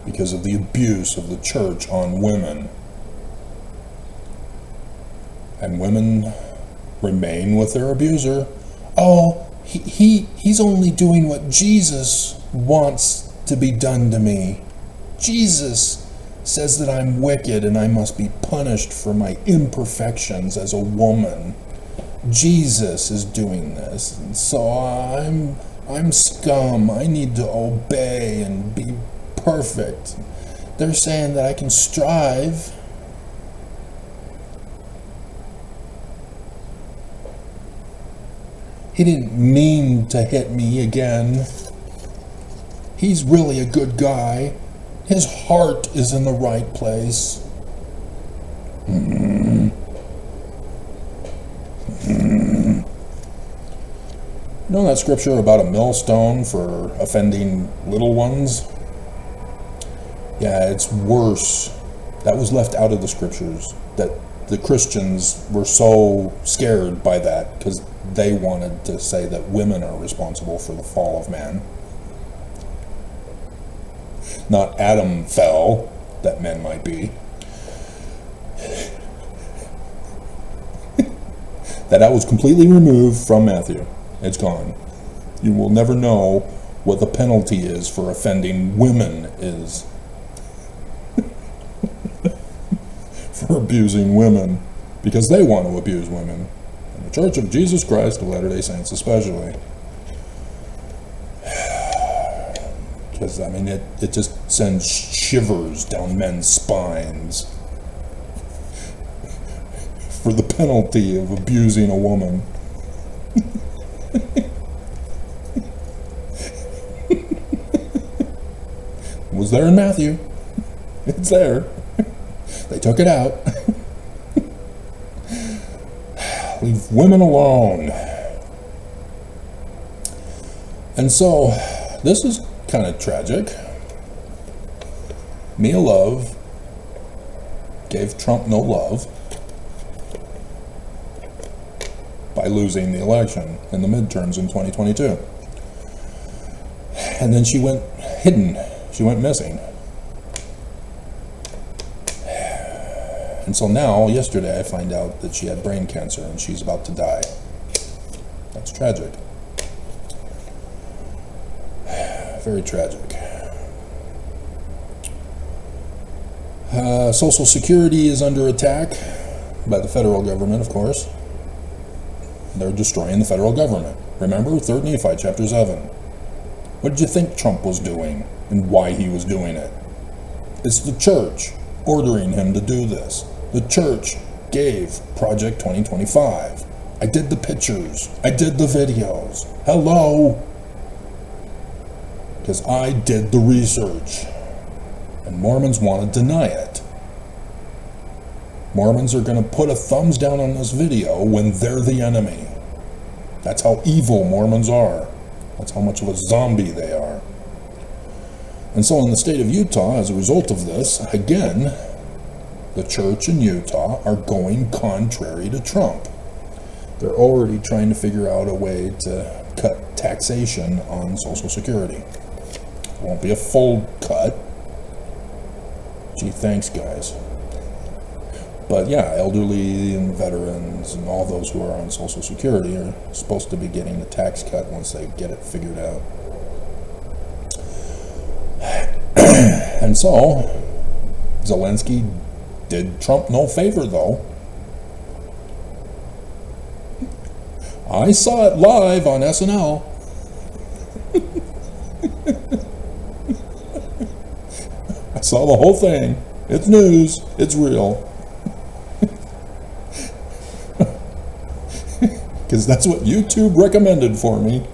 because of the abuse of the church on women. And women remain with their abuser. Oh, he's only doing what Jesus wants to be done to me. Jesus says that I'm wicked and I must be punished for my imperfections as a woman. Jesus is doing this, and so I'm scum. I need to obey and be perfect. They're saying that I can strive. He didn't mean to hit me again. He's really a good guy. His heart is in the right place. You know that scripture about a millstone for offending little ones? Yeah, it's worse. That was left out of the scriptures. That the Christians were so scared by that because they wanted to say that women are responsible for the fall of man. Not Adam fell, that men might be. That was completely removed from Matthew. It's gone. You will never know what the penalty is for offending women is. For abusing women. Because they want to abuse women. And the Church of Jesus Christ of Latter-day Saints especially. Because, I mean, it just sends shivers down men's spines. For the penalty of abusing a woman. It was there in Matthew. It's there. They took it out. Leave women alone. And so, this is kind of tragic. Mia Love gave Trump no love by losing the election in the midterms in 2022. And then she went hidden. She went missing. And so now, yesterday, I find out that she had brain cancer and she's about to die. That's tragic. Very tragic. Social Security is under attack by the federal government, of course. They're destroying the federal government. Remember, 3 Nephi, chapter 7. What did you think Trump was doing and why he was doing it? It's the church ordering him to do this. The church gave Project 2025. I did the pictures. I did the videos. Hello? Because I did the research. And Mormons want to deny it. Mormons are going to put a thumbs down on this video when they're the enemy. That's how evil Mormons are. That's how much of a zombie they are. And so in the state of Utah, as a result of this, again, the church in Utah are going contrary to Trump. They're already trying to figure out a way to cut taxation on Social Security. It won't be a full cut. Gee, thanks, guys. But yeah, elderly and veterans and all those who are on Social Security are supposed to be getting a tax cut once they get it figured out. And so, Zelensky did Trump no favor, though. I saw it live on SNL. I saw the whole thing. It's news. It's real. Because that's what YouTube recommended for me.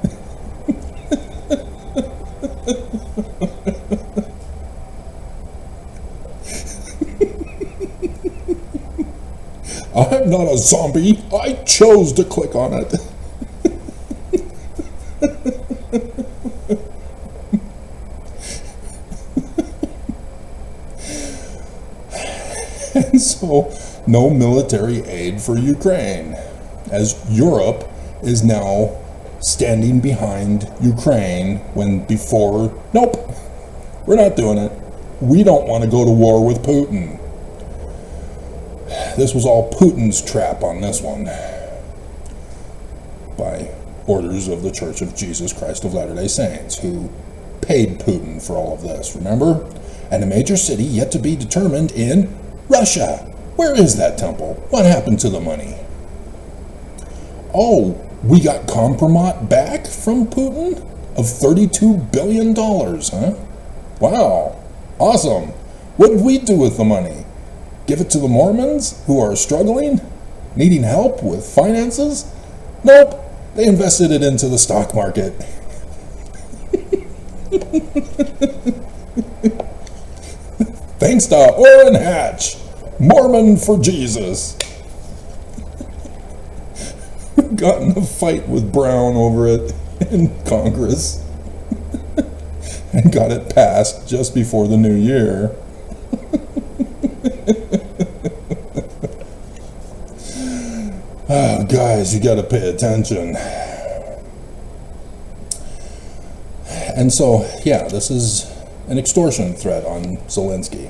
I'm not a zombie. I chose to click on it. And so, no military aid for Ukraine, as Europe is now standing behind Ukraine when before, nope, we're not doing it. We don't want to go to war with Putin. This was all Putin's trap on this one, by orders of the Church of Jesus Christ of Latter-day Saints, who paid Putin for all of this, remember? And a major city yet to be determined in Russia. Where is that temple? What happened to the money? Oh, we got Kompromat back from Putin of $32 billion, huh? Wow, awesome. What did we do with the money? Give it to the Mormons who are struggling, needing help with finances? Nope, they invested it into the stock market. Thanks to Orrin Hatch, Mormon for Jesus. Got in a fight with Brown over it in Congress and got it passed just before the new year. Oh, guys, you got to pay attention. And so, yeah, this is an extortion threat on Zelensky.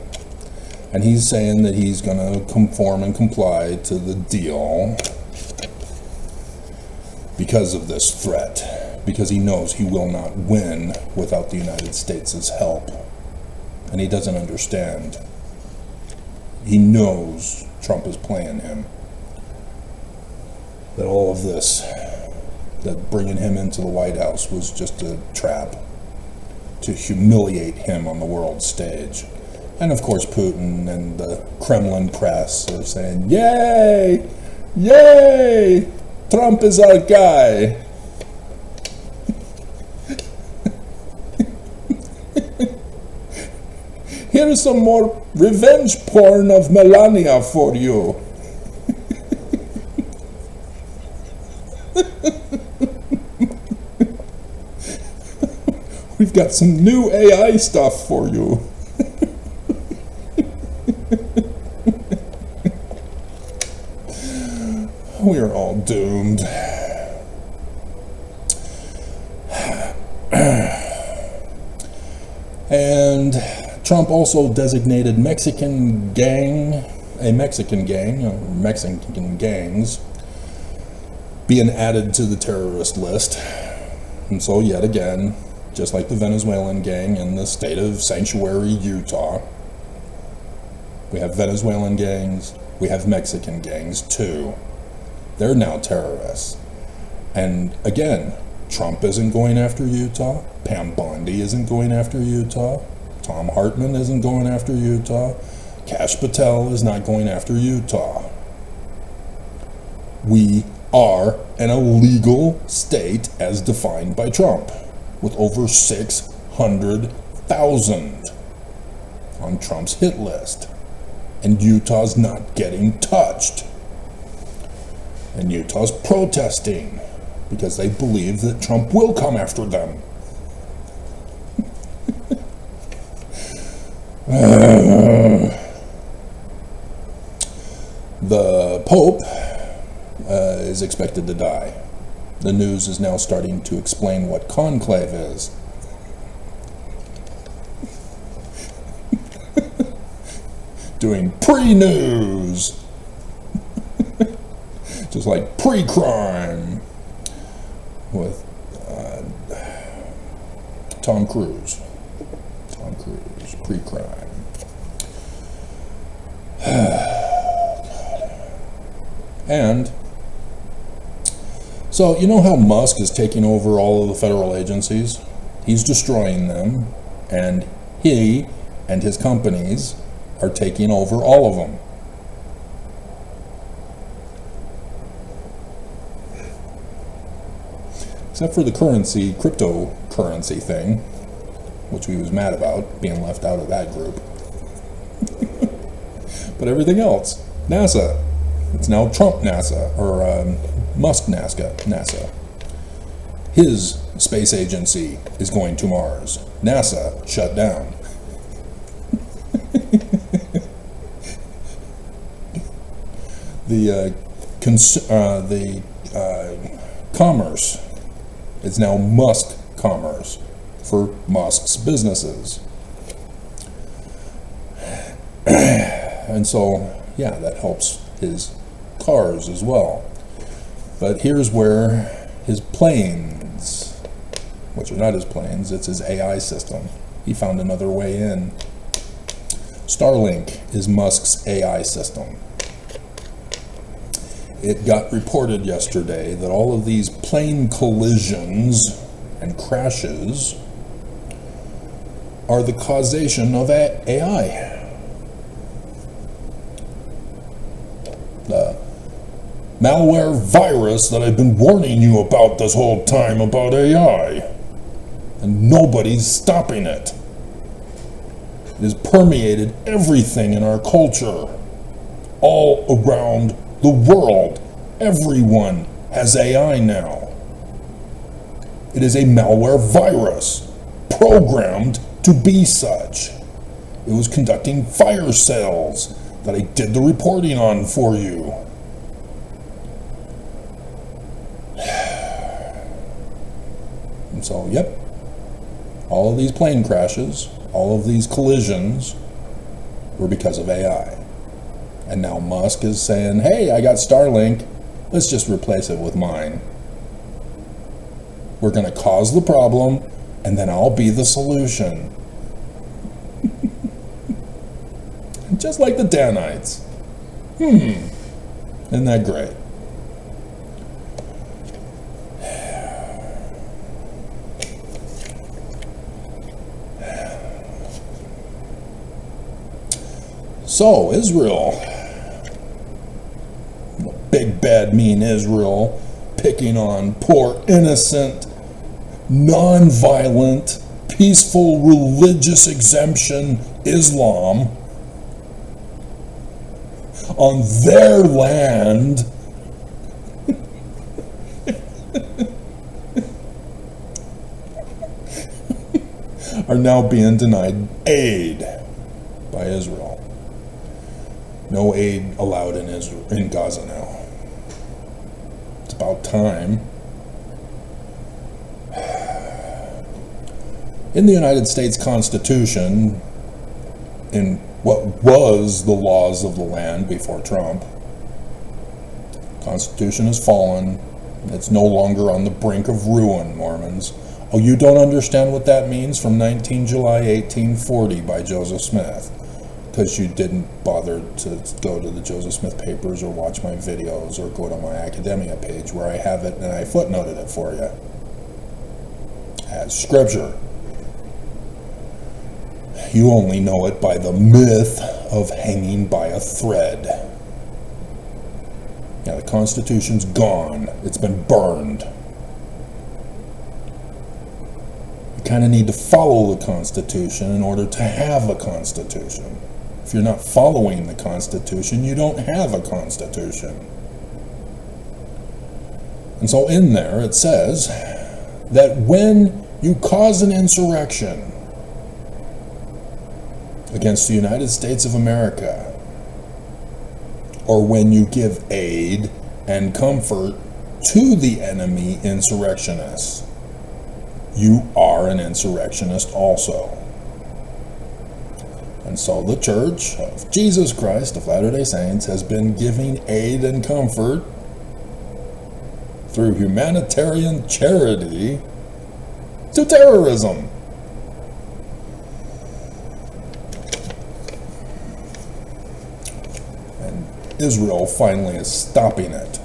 And he's saying that he's going to conform and comply to the deal because of this threat, because he knows he will not win without the United States' help. And he doesn't understand. He knows Trump is playing him. That all of this, that bringing him into the White House was just a trap to humiliate him on the world stage. And of course Putin and the Kremlin press are saying, yay, yay, Trump is our guy. Here's some more revenge porn of Melania for you. We've got some new AI stuff for you. We are all doomed. And Trump also designated Mexican gang a Mexican gang, or Mexican gangs, being added to the terrorist list. And so yet again, just like the Venezuelan gang in the state of sanctuary Utah, we have Venezuelan gangs, we have Mexican gangs too. They're now terrorists. And again, Trump isn't going after Utah, Pam Bondi isn't going after Utah, Tom Hartman isn't going after Utah, Kash Patel is not going after Utah. We are an illegal state as defined by Trump, with over 600,000 on Trump's hit list. And Utah's not getting touched. And Utah's protesting because they believe that Trump will come after them. The Pope is expected to die. The news is now starting to explain what conclave is. Doing pre-news. Just like pre-crime with Tom Cruise. Tom Cruise, pre-crime. And so, you know how Musk is taking over all of the federal agencies? He's destroying them, and he and his companies are taking over all of them. Except for the cryptocurrency thing, which he was mad about, being left out of that group. But everything else, NASA, it's now Trump NASA, or Musk NASA. His space agency is going to Mars. NASA shut down. The commerce is now Musk Commerce for Musk's businesses. And so, yeah, that helps his cars as well. But here's where his planes, which are not his planes, it's his AI system. He found another way in. Starlink is Musk's AI system. It got reported yesterday that all of these plane collisions and crashes are the causation of AI. The malware virus that I've been warning you about this whole time about AI, and nobody's stopping it. It has permeated everything in our culture, all around the world. Everyone has AI now. It is a malware virus, programmed to be such. It was conducting fire sales that I did the reporting on for you. And so, yep, all of these plane crashes, all of these collisions were because of AI. And now Musk is saying, hey, I got Starlink, let's just replace it with mine. We're going to cause the problem, and then I'll be the solution. Just like the Danites. Isn't that great? So, Israel. Big, bad, mean Israel picking on poor, innocent, non-violent, peaceful, religious exemption Islam on their land. Are now being denied aid by Israel. No aid allowed in Gaza now. It's about time. In the United States Constitution, in what was the laws of the land before Trump. Constitution has fallen. It's no longer on the brink of ruin, Mormons. Oh, you don't understand what that means? From 19 July 1840 by Joseph Smith. Because you didn't bother to go to the Joseph Smith papers or watch my videos or go to my academia page where I have it and I footnoted it for you. As scripture. You only know it by the myth of hanging by a thread. Yeah, the Constitution's gone. It's been burned. You kind of need to follow the Constitution in order to have a Constitution. If you're not following the Constitution, you don't have a Constitution. And so in there it says that when you cause an insurrection against the United States of America, or when you give aid and comfort to the enemy insurrectionists, you are an insurrectionist also. And so the Church of Jesus Christ of Latter-day Saints has been giving aid and comfort through humanitarian charity to terrorism. And Israel finally is stopping it.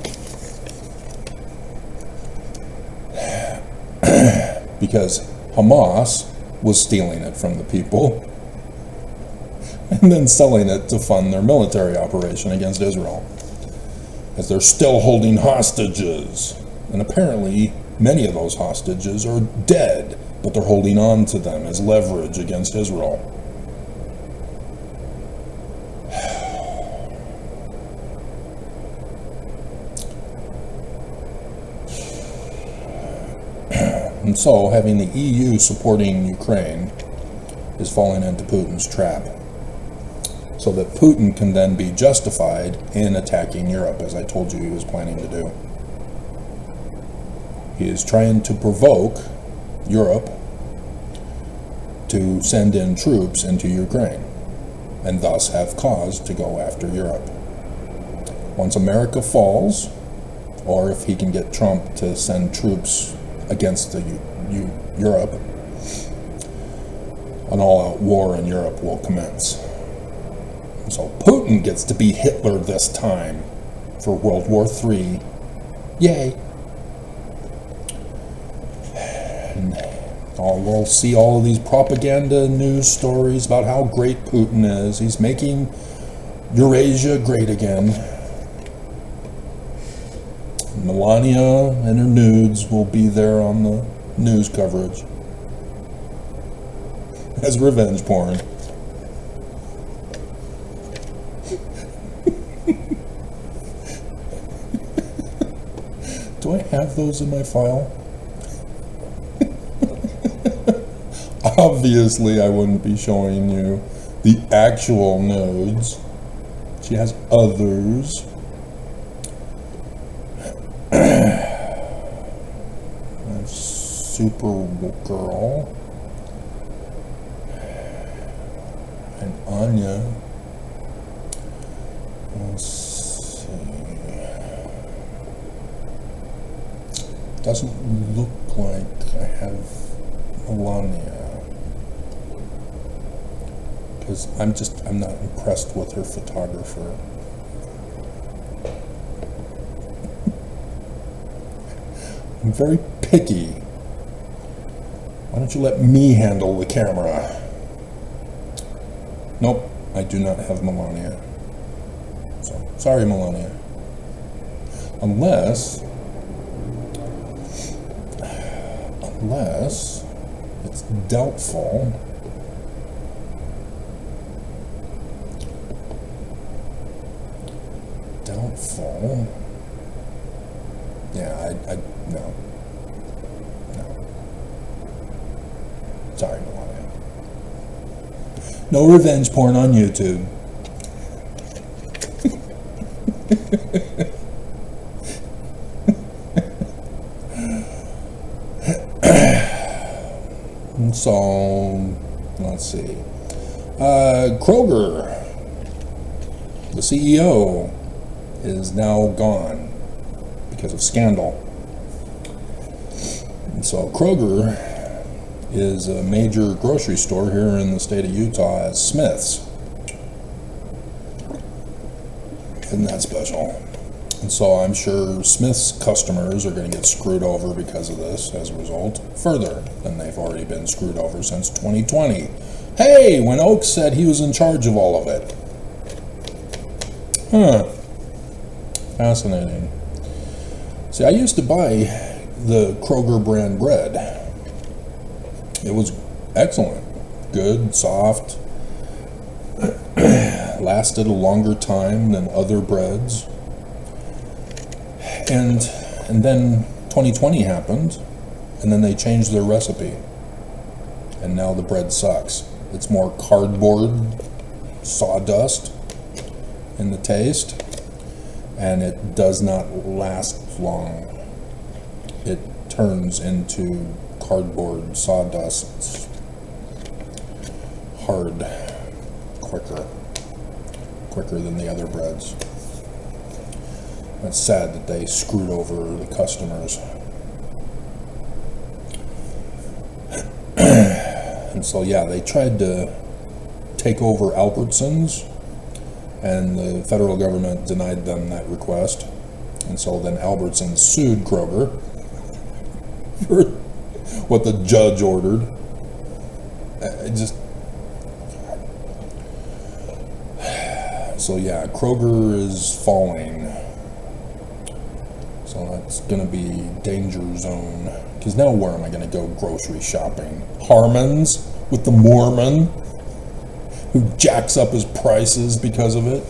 Because Hamas was stealing it from the people and then selling it to fund their military operation against Israel, as they're still holding hostages. And apparently many of those hostages are dead, but they're holding on to them as leverage against Israel. And so having the EU supporting Ukraine is falling into Putin's trap, so that Putin can then be justified in attacking Europe, as I told you he was planning to do. He is trying to provoke Europe to send in troops into Ukraine, and thus have cause to go after Europe. Once America falls, or if he can get Trump to send troops against Europe, an all-out war in Europe will commence. So Putin gets to be Hitler this time for World War III. Yay! And we'll see all of these propaganda news stories about how great Putin is. He's making Eurasia great again. Melania and her nudes will be there on the news coverage as revenge porn. Do I have those in my file? Obviously, I wouldn't be showing you the actual nudes. She has others. Supergirl and Anya. Let's see. Doesn't look like I have Melania, because I'm not impressed with her photographer. I'm very picky. Why don't you let me handle the camera? Nope, I do not have Melania. So, sorry, Melania. Unless it's doubtful. Yeah, no. Sorry, Melania. No revenge porn on YouTube. And so, let's see. Kroger, the CEO, is now gone because of scandal. And so Kroger is a major grocery store here in the state of Utah as Smith's. Isn't that special? And so I'm sure Smith's customers are going to get screwed over because of this as a result, further than they've already been screwed over since 2020. Hey, when Oaks said he was in charge of all of it. Huh. Fascinating. See, I used to buy the Kroger brand bread. It was excellent. Good, soft, lasted a longer time than other breads. And then 2020 happened, and then they changed their recipe. And now the bread sucks. It's more cardboard, sawdust in the taste, and it does not last long. It turns into cardboard, sawdust, hard, quicker than the other breads. It's sad that they screwed over the customers. And so, yeah, they tried to take over Albertsons, and the federal government denied them that request. And so then Albertsons sued Kroger for what the judge ordered. So yeah, Kroger is falling. So that's going to be danger zone. Because now where am I going to go grocery shopping? Harmon's with the Mormon who jacks up his prices because of it.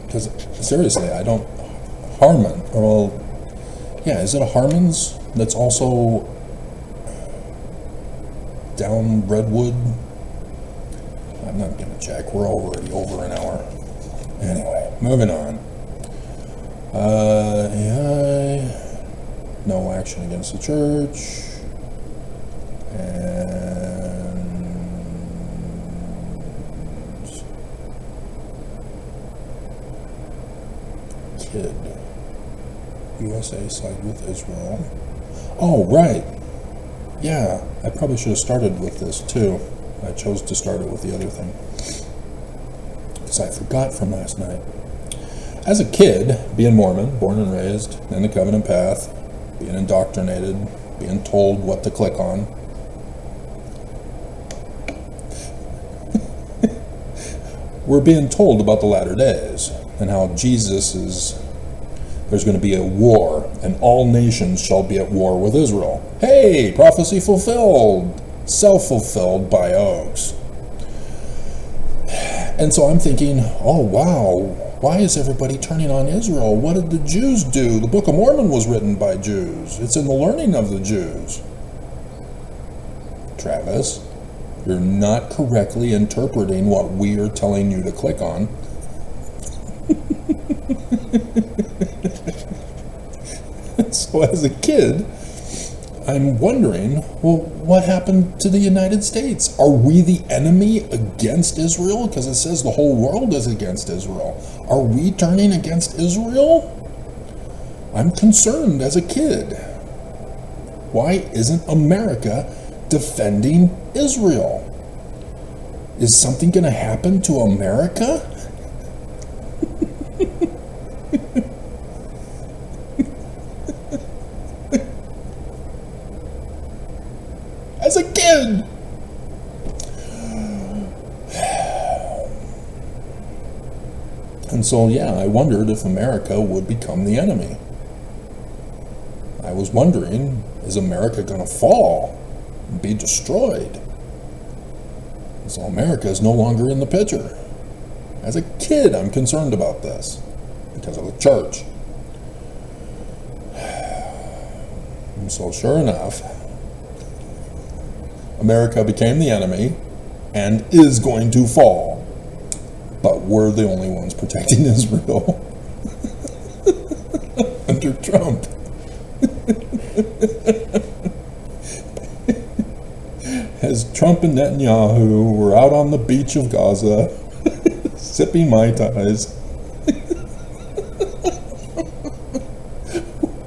Because seriously, I don't. Harmon. Well, yeah, is it a Harmon's that's also down Redwood? I'm not gonna check. We're already over an hour. Anyway, moving on. No action against the church. And kid. USA side with Israel. Oh, right. Yeah, I probably should have started with this too. I chose to start it with the other thing because I forgot from last night. As a kid, being Mormon, born and raised in the covenant path, being indoctrinated, being told what to click on, we're being told about the latter days and how there's going to be a war, and all nations shall be at war with Israel. Hey, prophecy fulfilled, self-fulfilled by Oaks. And so I'm thinking, oh wow, why is everybody turning on Israel? What did the Jews do? The Book of Mormon was written by Jews. It's in the learning of the Jews. Travis, you're not correctly interpreting what we are telling you to click on. So as a kid, I'm wondering, well, what happened to the United States? Are we the enemy against Israel? Because it says the whole world is against Israel. Are we turning against Israel? I'm concerned as a kid. Why isn't America defending Israel? Is something going to happen to America? As a kid. And so, yeah, I wondered if America would become the enemy. I was wondering, is America going to fall and be destroyed? And so America is no longer in the picture. As a kid, I'm concerned about this because of the church. And so, sure enough, America became the enemy and is going to fall. But we're the only ones protecting Israel. under Trump. As Trump and Netanyahu were out on the beach of Gaza, sipping Mai Tais,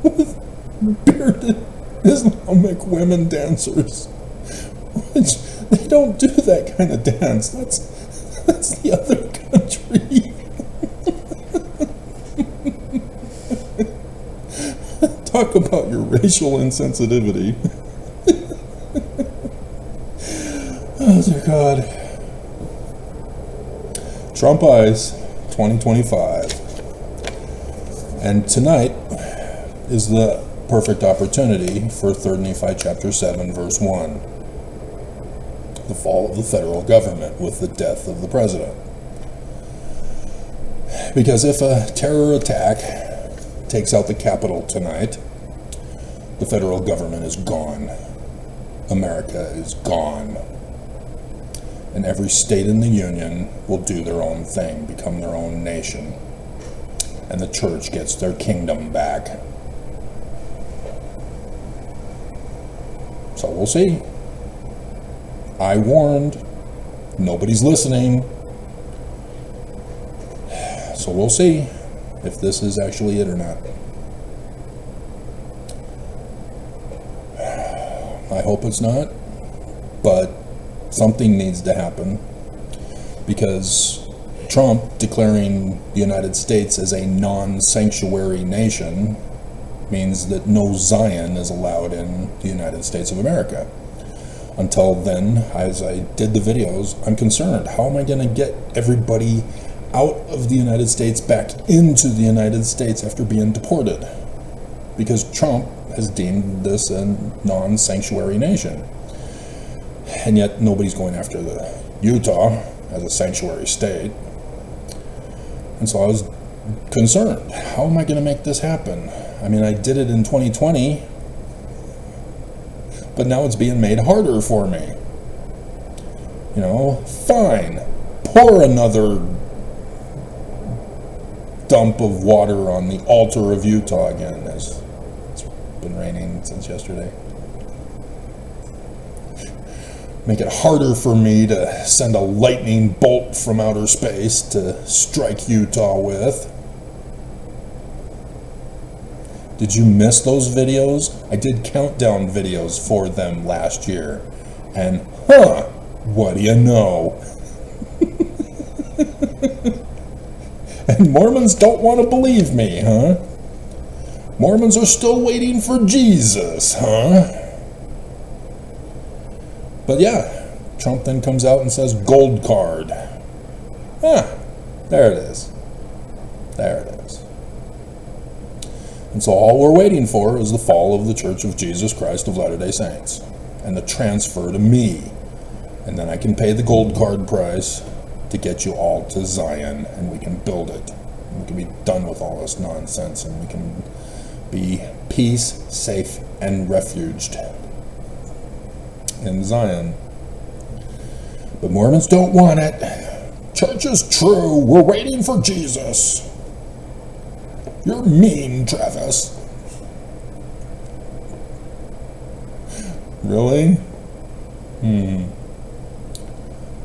with bearded Islamic women dancers, which they don't do that kind of dance. That's the other country. Talk about your racial insensitivity. Oh, dear God. Trump Eyes 2025. And tonight is the perfect opportunity for 3 Nephi chapter 7, verse 1. The fall of the federal government with the death of the president. Because if a terror attack takes out the Capitol tonight, the federal government is gone. America is gone. And every state in the Union will do their own thing, become their own nation. And the church gets their kingdom back. So we'll see. I warned. Nobody's listening. So we'll see if this is actually it or not. I hope it's not, but something needs to happen, because Trump declaring the United States as a non-sanctuary nation means that no Zion is allowed in the United States of America. Until then, as I did the videos, I'm concerned. How am I going to get everybody out of the United States back into the United States after being deported? Because Trump has deemed this a non-sanctuary nation. And yet nobody's going after the Utah as a sanctuary state. And so I was concerned. How am I going to make this happen? I mean, I did it in 2020, but now it's being made harder for me. You know, fine. Pour another dump of water on the altar of Utah again. It's been raining since yesterday. Make it harder for me to send a lightning bolt from outer space to strike Utah with. Did you miss those videos? I did countdown videos for them last year. And, what do you know? And Mormons don't want to believe me, huh? Mormons are still waiting for Jesus, huh? But yeah, Trump then comes out and says gold card. There it is. There it is. And so all we're waiting for is the fall of the Church of Jesus Christ of Latter-day Saints and the transfer to me. And then I can pay the gold card price to get you all to Zion, and we can build it. And we can be done with all this nonsense, and we can be peace, safe, and refuged in Zion. But Mormons don't want it. Church is true. We're waiting for Jesus. You're mean, Travis. Really?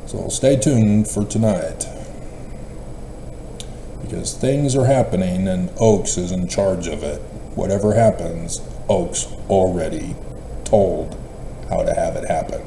So stay tuned for tonight, because things are happening and Oaks is in charge of it. Whatever happens, Oaks already told how to have it happen.